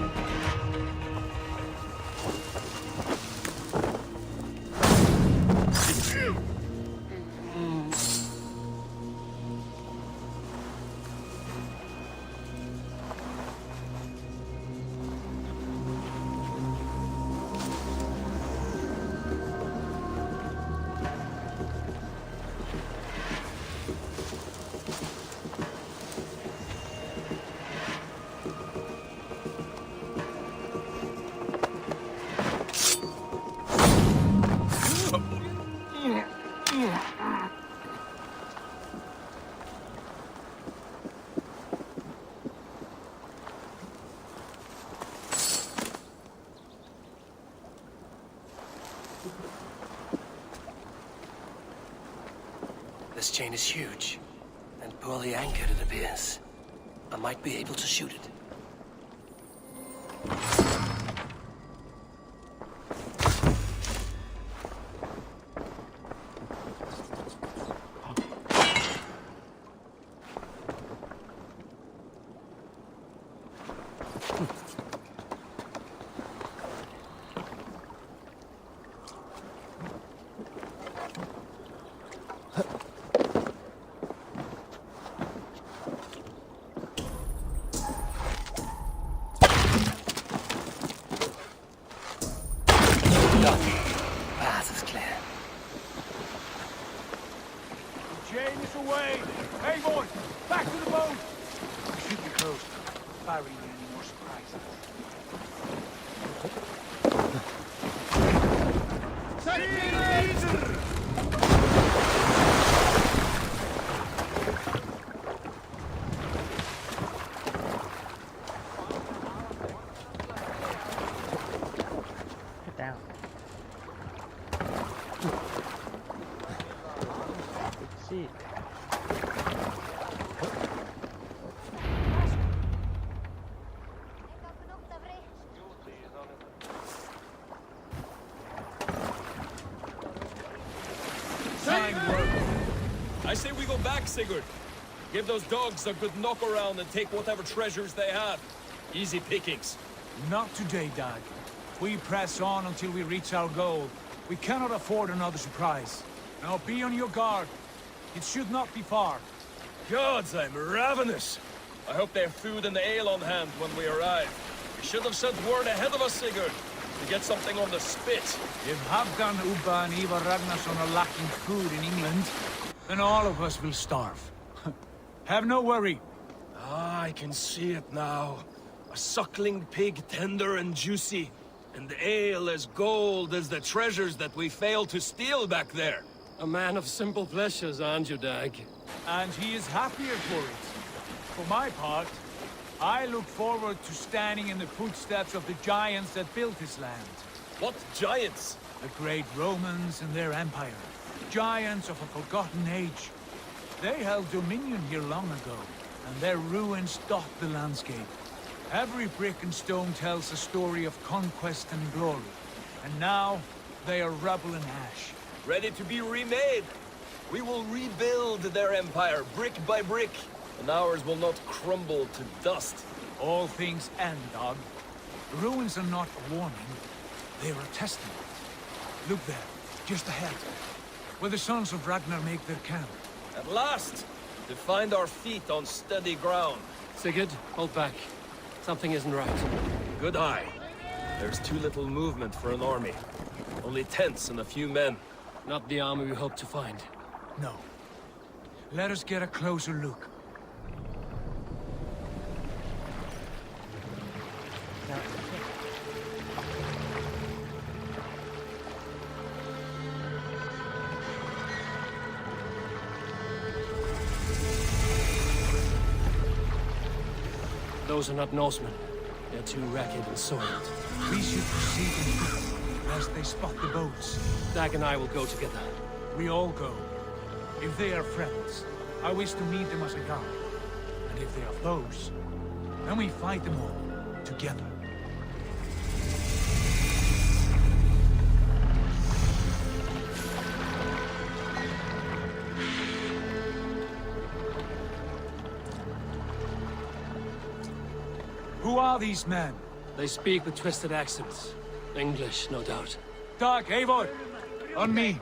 This chain is huge, and poorly anchored it appears. I might be able to shoot it. Path is clear. The chain is away! Hey, boy! Back to the boat! We should be close. Barring any more surprises. Get down. Good to see. Fine work. I say we go back, Sigurd. Give those dogs a good knock around and take whatever treasures they have. Easy pickings. Not today, Dag. We press on until we reach our goal. We cannot afford another surprise. Now be on your guard. It should not be far. Gods, I'm ravenous. I hope they have food and ale on hand when we arrive. We should have sent word ahead of us, Sigurd, to get something on the spit. If Halfdan, Ubba and Ivar Ragnarsson are lacking food in England, then all of us will starve. Have no worry. Ah, I can see it now. A suckling pig, tender and juicy. And ale as gold as the treasures that we failed to steal back there. A man of simple pleasures, aren't you, Dag? And he is happier for it. For my part, I look forward to standing in the footsteps of the giants that built this land. What giants? The great Romans and their empire. Giants of a forgotten age. They held dominion here long ago, and their ruins dot the landscape. Every brick and stone tells a story of conquest and glory. And now, they are rubble and ash. Ready to be remade. We will rebuild their empire, brick by brick. And ours will not crumble to dust. All things end, Dog. The ruins are not a warning. They are a testament. Look there, just ahead. Where the sons of Ragnar make their camp. At last! To find our feet on steady ground. Sigurd, hold back. Something isn't right. Good eye. There's too little movement for an army. Only tents and a few men. Not the army we hoped to find. No. Let us get a closer look. Those are not Norsemen. They're too ragged and soiled. We should proceed in peace, lest they spot the boats. Dag and I will go together. We all go. If they are friends, I wish to meet them as a guide. And if they are foes, then we fight them all together. Who are these men? They speak with twisted accents. English, no doubt. Dag, Eivor! On me!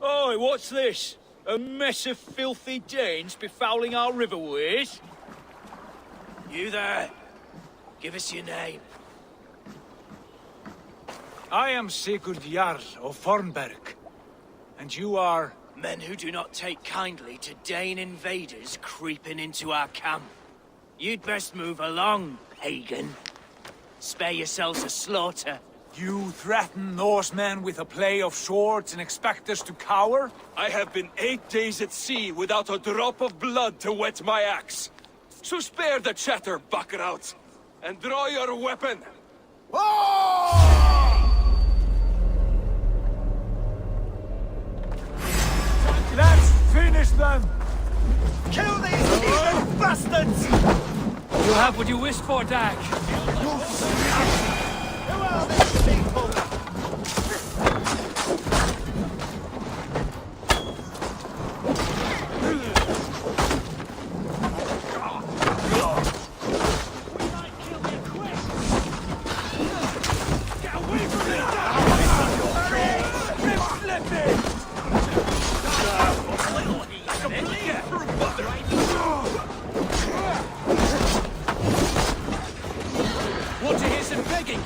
Oi, what's this? A mess of filthy Danes befouling our riverways? You there. Give us your name. I am Sigurd Jarl of Fornberg. And you are... Men who do not take kindly to Dane invaders creeping into our camp. You'd best move along, pagan. Spare yourselves a slaughter. You threaten Norsemen with a play of swords and expect us to cower? I have been 8 days at sea without a drop of blood to wet my axe. So spare the chatter, buckerout, and draw your weapon. Let's finish them! Kill these evil bastards! You have what you wished for, Dag. Who are these people? Want to hear some begging?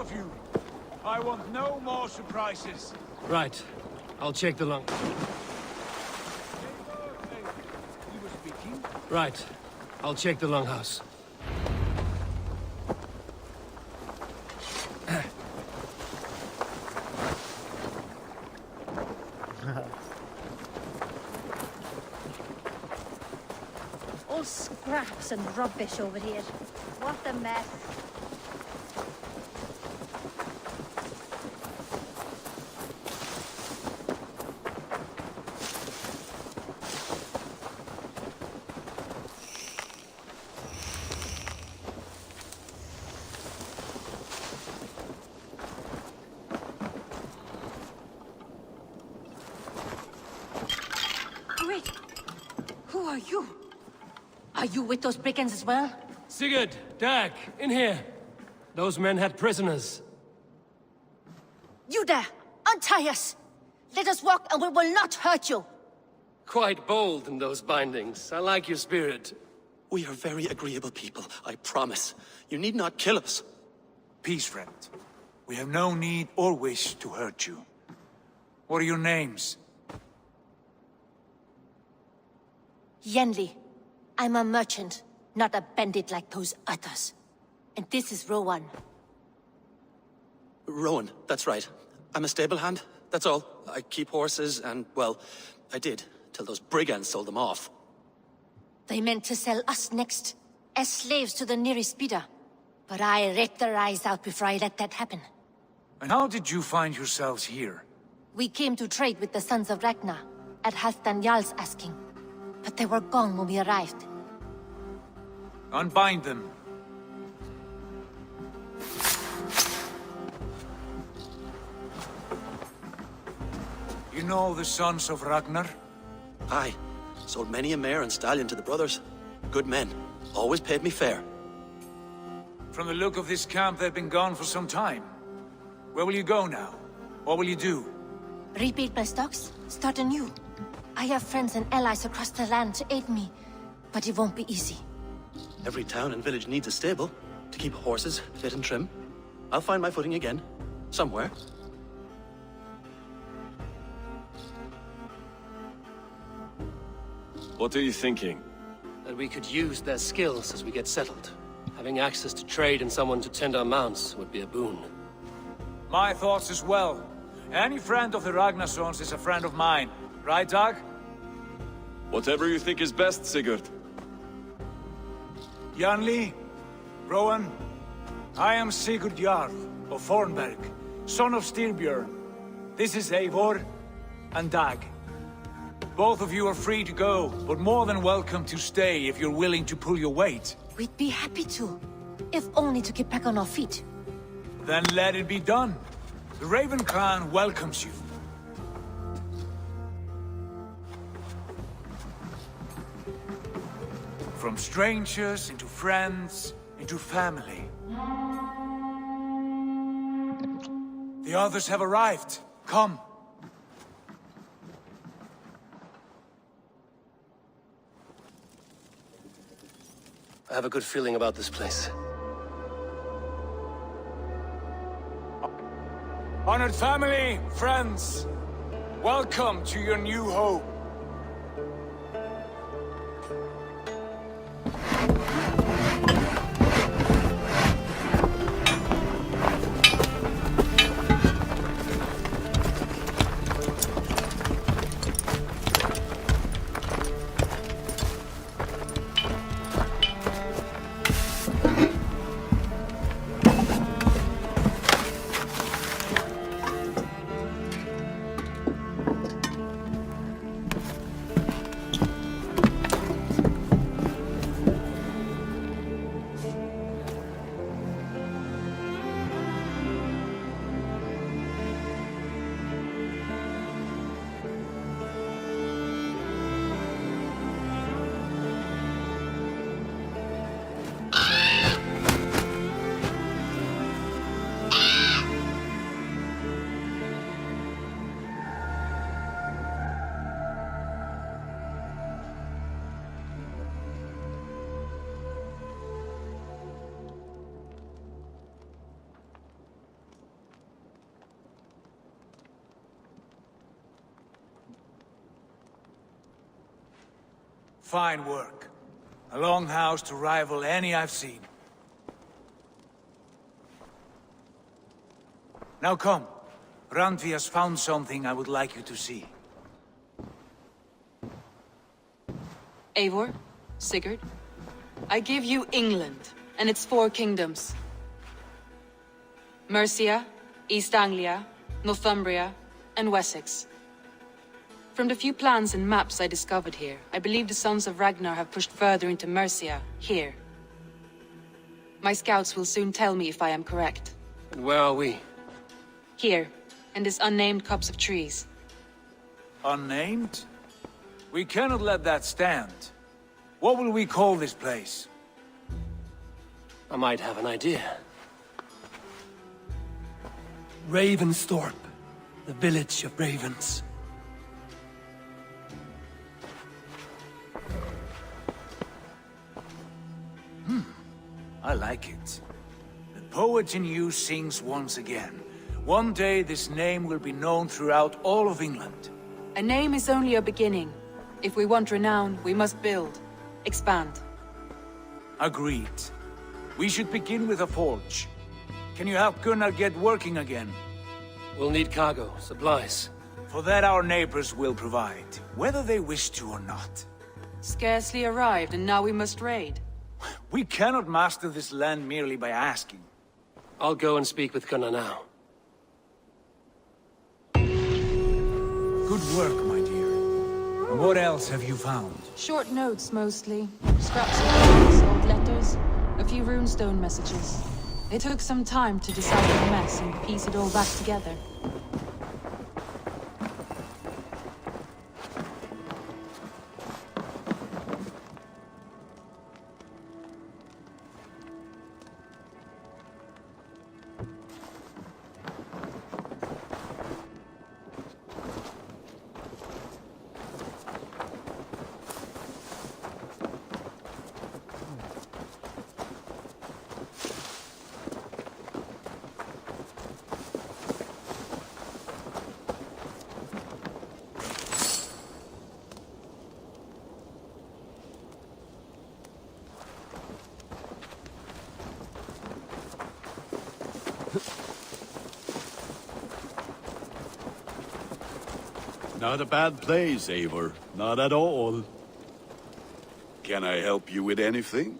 of you. I want no more surprises. Right. I'll check the long... You were speaking? Right. I'll check the longhouse. All scraps and rubbish over here. What a mess. Wait. Who are you? Are you with those brigands as well? Sigurd, Dag, in here. Those men had prisoners. You there! Untie us! Let us walk and we will not hurt you! Quite bold in those bindings. I like your spirit. We are very agreeable people, I promise. You need not kill us. Peace, friend. We have no need or wish to hurt you. What are your names? Yenli. I'm a merchant, not a bandit like those others. And this is Rowan. Rowan, that's right. I'm a stable hand, that's all. I keep horses and, well, I did, till those brigands sold them off. They meant to sell us next, as slaves to the nearest bidder. But I ripped their eyes out before I let that happen. And how did you find yourselves here? We came to trade with the Sons of Ragnar, at Halfdan Jarl's asking. But they were gone when we arrived. Unbind them. You know the Sons of Ragnar? Aye. Sold many a mare and stallion to the brothers. Good men. Always paid me fair. From the look of this camp, they've been gone for some time. Where will you go now? What will you do? Rebuild my stocks, start anew. I have friends and allies across the land to aid me, but it won't be easy. Every town and village needs a stable to keep horses fit and trim. I'll find my footing again. Somewhere. What are you thinking? That we could use their skills as we get settled. Having access to trade and someone to tend our mounts would be a boon. My thoughts as well. Any friend of the Ragnarsons is a friend of mine. Right, Dag? Whatever you think is best, Sigurd. Janli, Rowan, I am Sigurd Jarl of Fornberg, son of Styrbjörn. This is Eivor and Dag. Both of you are free to go, but more than welcome to stay if you're willing to pull your weight. We'd be happy to, if only to get back on our feet. Then let it be done. The Raven clan welcomes you. From strangers, into friends, into family. The others have arrived. Come. I have a good feeling about this place. Honored family, friends, welcome to your new home. Fine work. A longhouse to rival any I've seen. Now come. Randvi has found something I would like you to see. Eivor, Sigurd, I give you England and its 4 kingdoms. Mercia, East Anglia, Northumbria, and Wessex. From the few plans and maps I discovered here, I believe the Sons of Ragnar have pushed further into Mercia, here. My scouts will soon tell me if I am correct. And where are we? Here, in this unnamed copse of trees. Unnamed? We cannot let that stand. What will we call this place? I might have an idea. Ravensthorpe, the village of ravens. I like it. The poet in you sings once again. One day this name will be known throughout all of England. A name is only a beginning. If we want renown, we must build, expand. Agreed. We should begin with a forge. Can you help Gunnar get working again? We'll need cargo, supplies. For that our neighbors will provide, whether they wish to or not. Scarcely arrived, and now we must raid. We cannot master this land merely by asking. I'll go and speak with Gunnar now. Good work, my dear. And what else have you found? Short notes, mostly. Scraps of books, old letters, a few runestone messages. It took some time to decipher the mess and piece it all back together. Not a bad place, Eivor. Not at all. Can I help you with anything?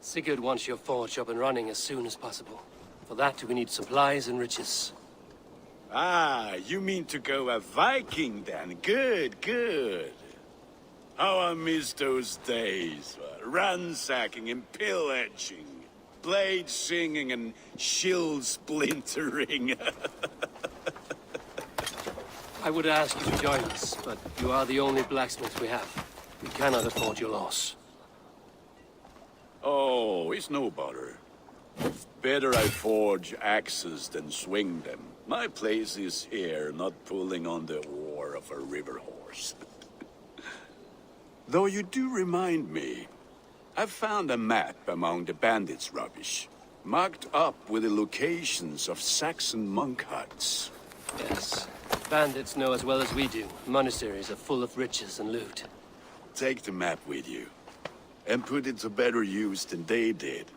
Sigurd wants your forge up and running as soon as possible. For that, we need supplies and riches. Ah, you mean to go a Viking then? Good, good. How I miss those days. Ransacking and pillaging. Blade singing and shield splintering. I would ask you to join us, but you are the only blacksmith we have. We cannot afford your loss. Oh, it's no bother. Better I forge axes than swing them. My place is here, not pulling on the oar of a river horse. Though you do remind me, I've found a map among the bandits' rubbish, marked up with the locations of Saxon monk huts. Yes. Bandits know as well as we do. Monasteries are full of riches and loot. Take the map with you, and put it to better use than they did.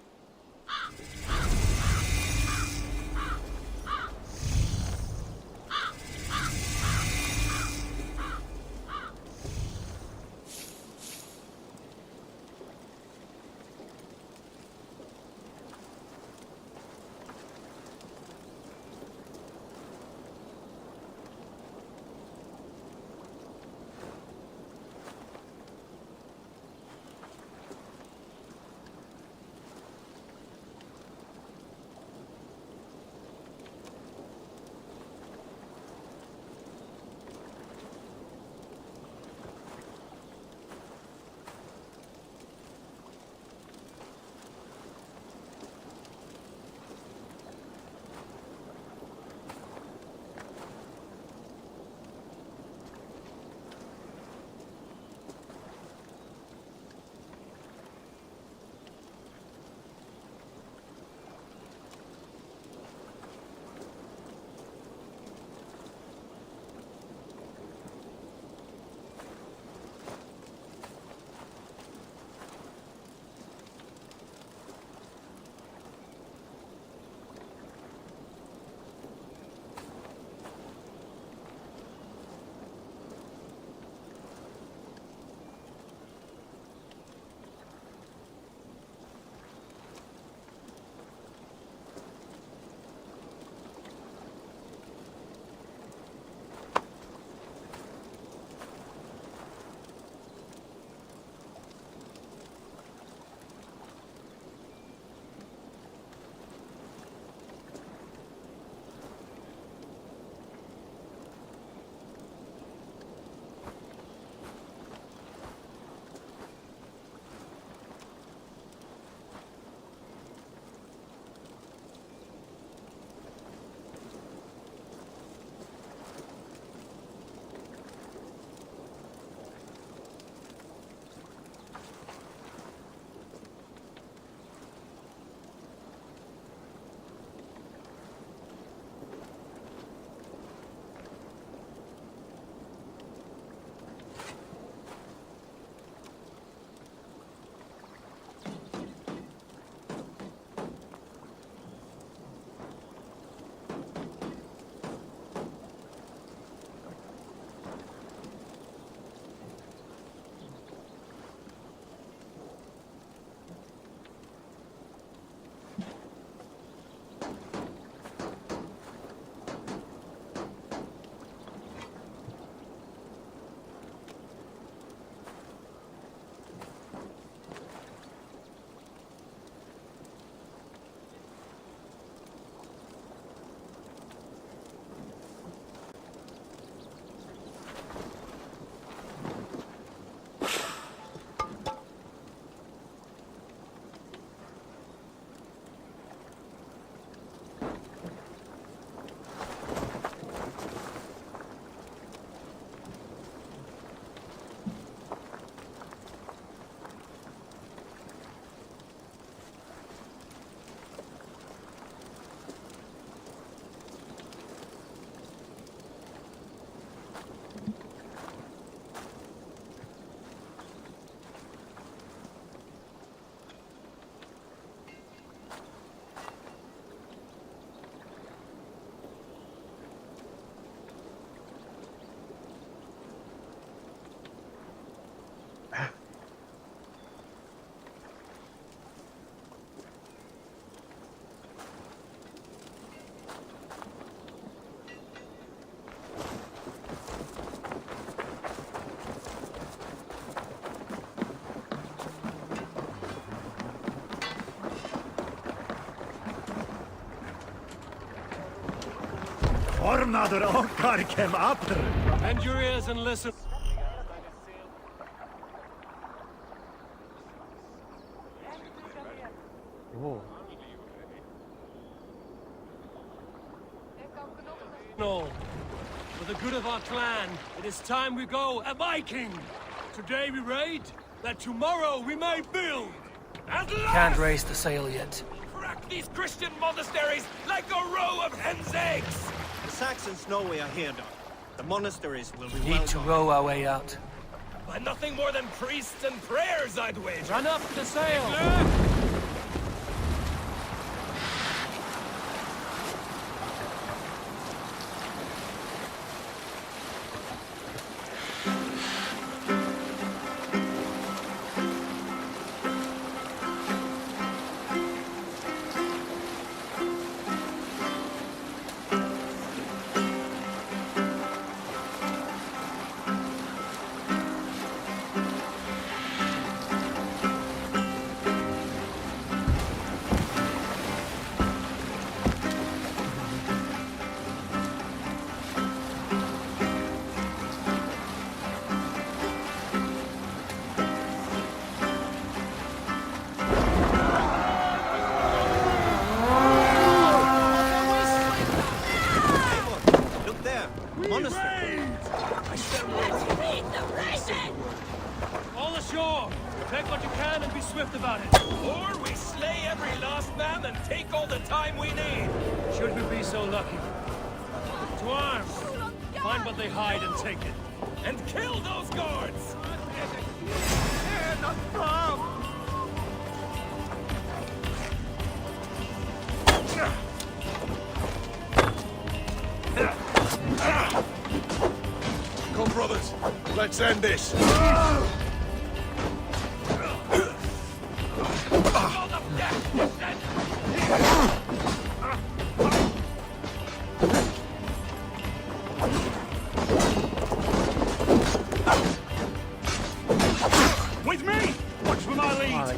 Tornader okkar kem after. Bend your ears and listen. Whoa. No. For the good of our clan, it is time we go a Viking. Today we raid, that tomorrow we may build. At last! Can't raise the sail yet. Crack these Christian monasteries like a row of hen's eggs! The Saxons know we are here, Doc. The monasteries will be Need to row our way out. By nothing more than priests and prayers, I'd wager. Run up the sail! All ashore! Take what you can and be swift about it. Or we slay every last man and take all the time we need. Should we be so lucky? To arms! Find what they hide and take it. And kill those guards! Come, brothers. Let's end this. With me! Watch for my lead!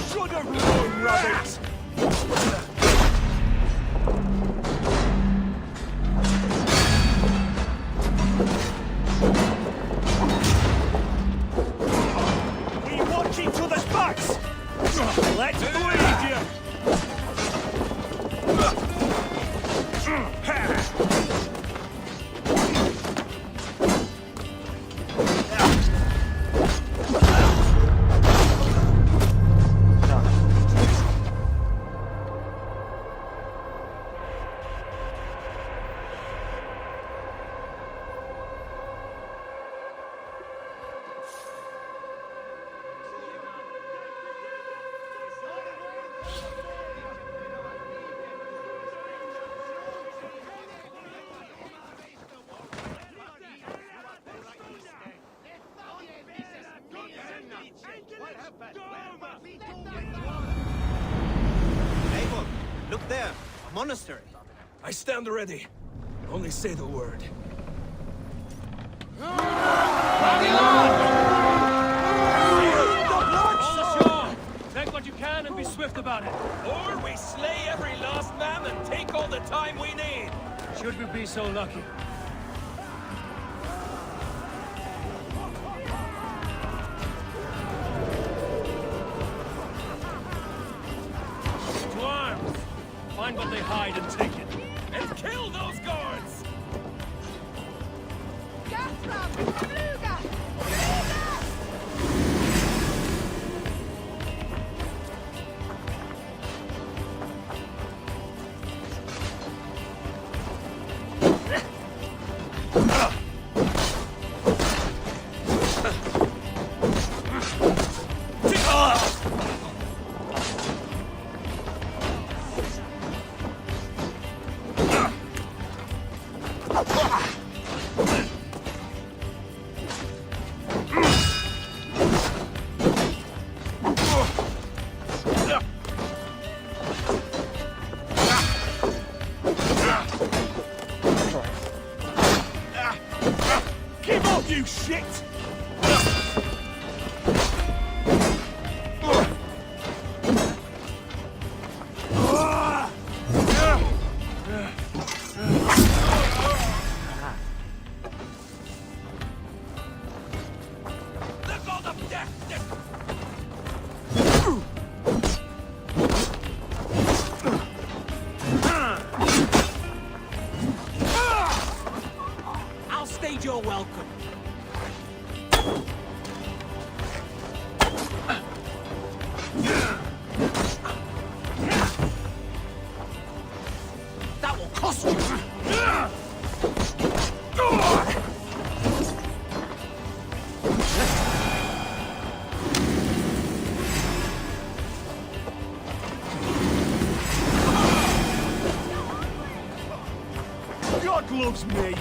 Should have known, rabbits! We watch each other's backs! Let's bleed you! Eivor, look there. A monastery. I stand ready. Only say the word. All ashore! Take what you can and be swift about it. Or we slay every last man and take all the time we need. Should we be so lucky? To arms! Find what they hide and take it. And kill those guards! Keep up, you shit! God loves me!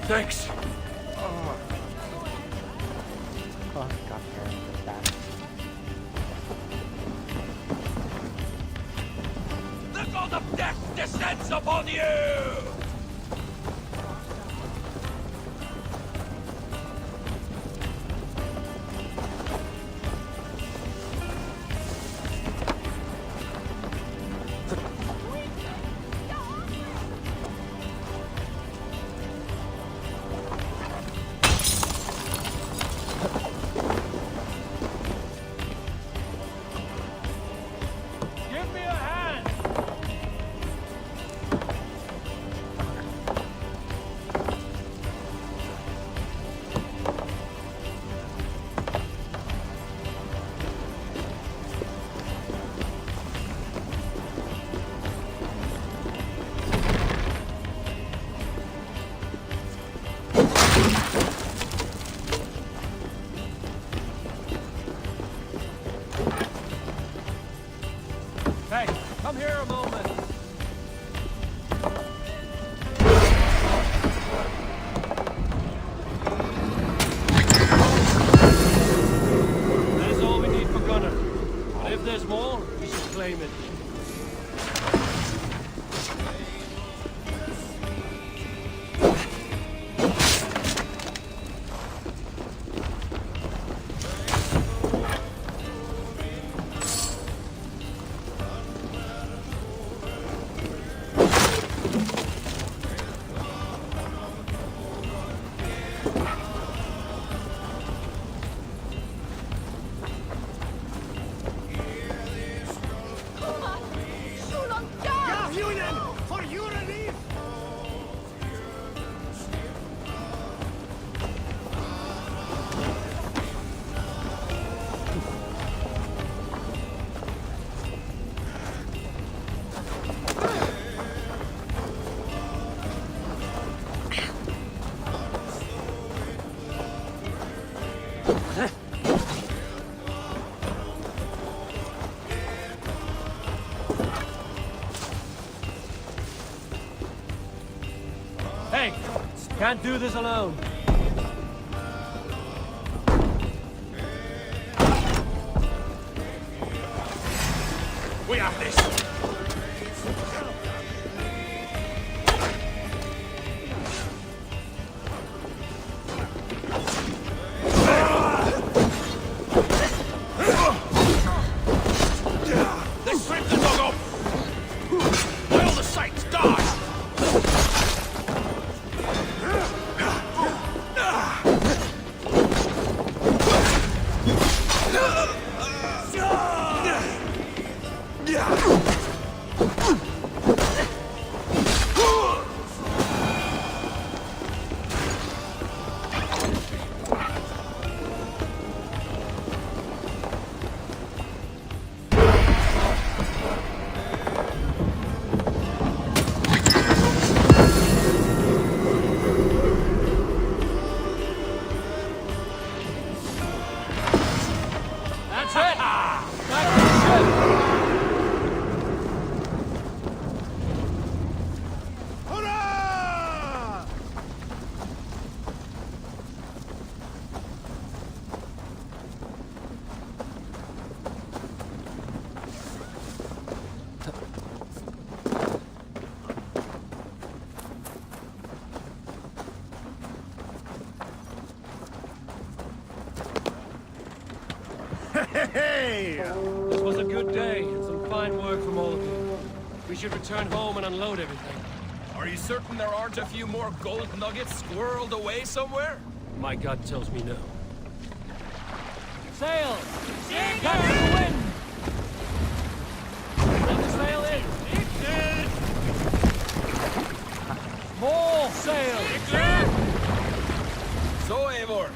Thanks. Oh, got there with that. The god of death descends upon you! Hey, come here a moment. That is all we need for Gunner. But if there's more, we should claim it. Hey, can't do this alone. We have this! They stripped the dog off! By all the sights, die! Hey! This was a good day, and some fine work from all of you. We should return home and unload everything. Are you certain there aren't a few more gold nuggets squirreled away somewhere? My gut tells me no. Sail! Capture the wind! Let the sail in! More sail! So, Eivor,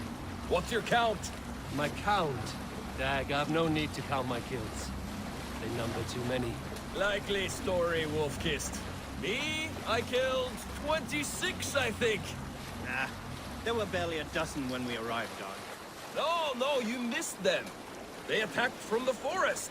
what's your count? My count? Dag, I've no need to count my kills. They number too many. Likely story, Wolfkist. Me? I killed 26, I think. Nah, there were barely a dozen when we arrived, Dog. No, you missed them. They attacked from the forest.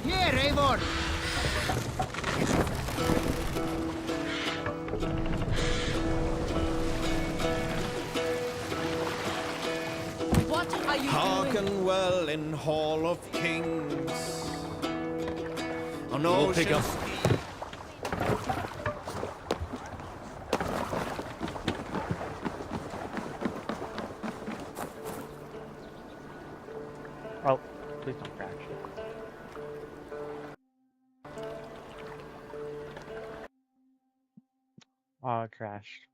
Here, Eivor! What are you doing? Hearken well in Hall of Kings. On We'll pick up. Oh, please don't crash. Oh, it crashed.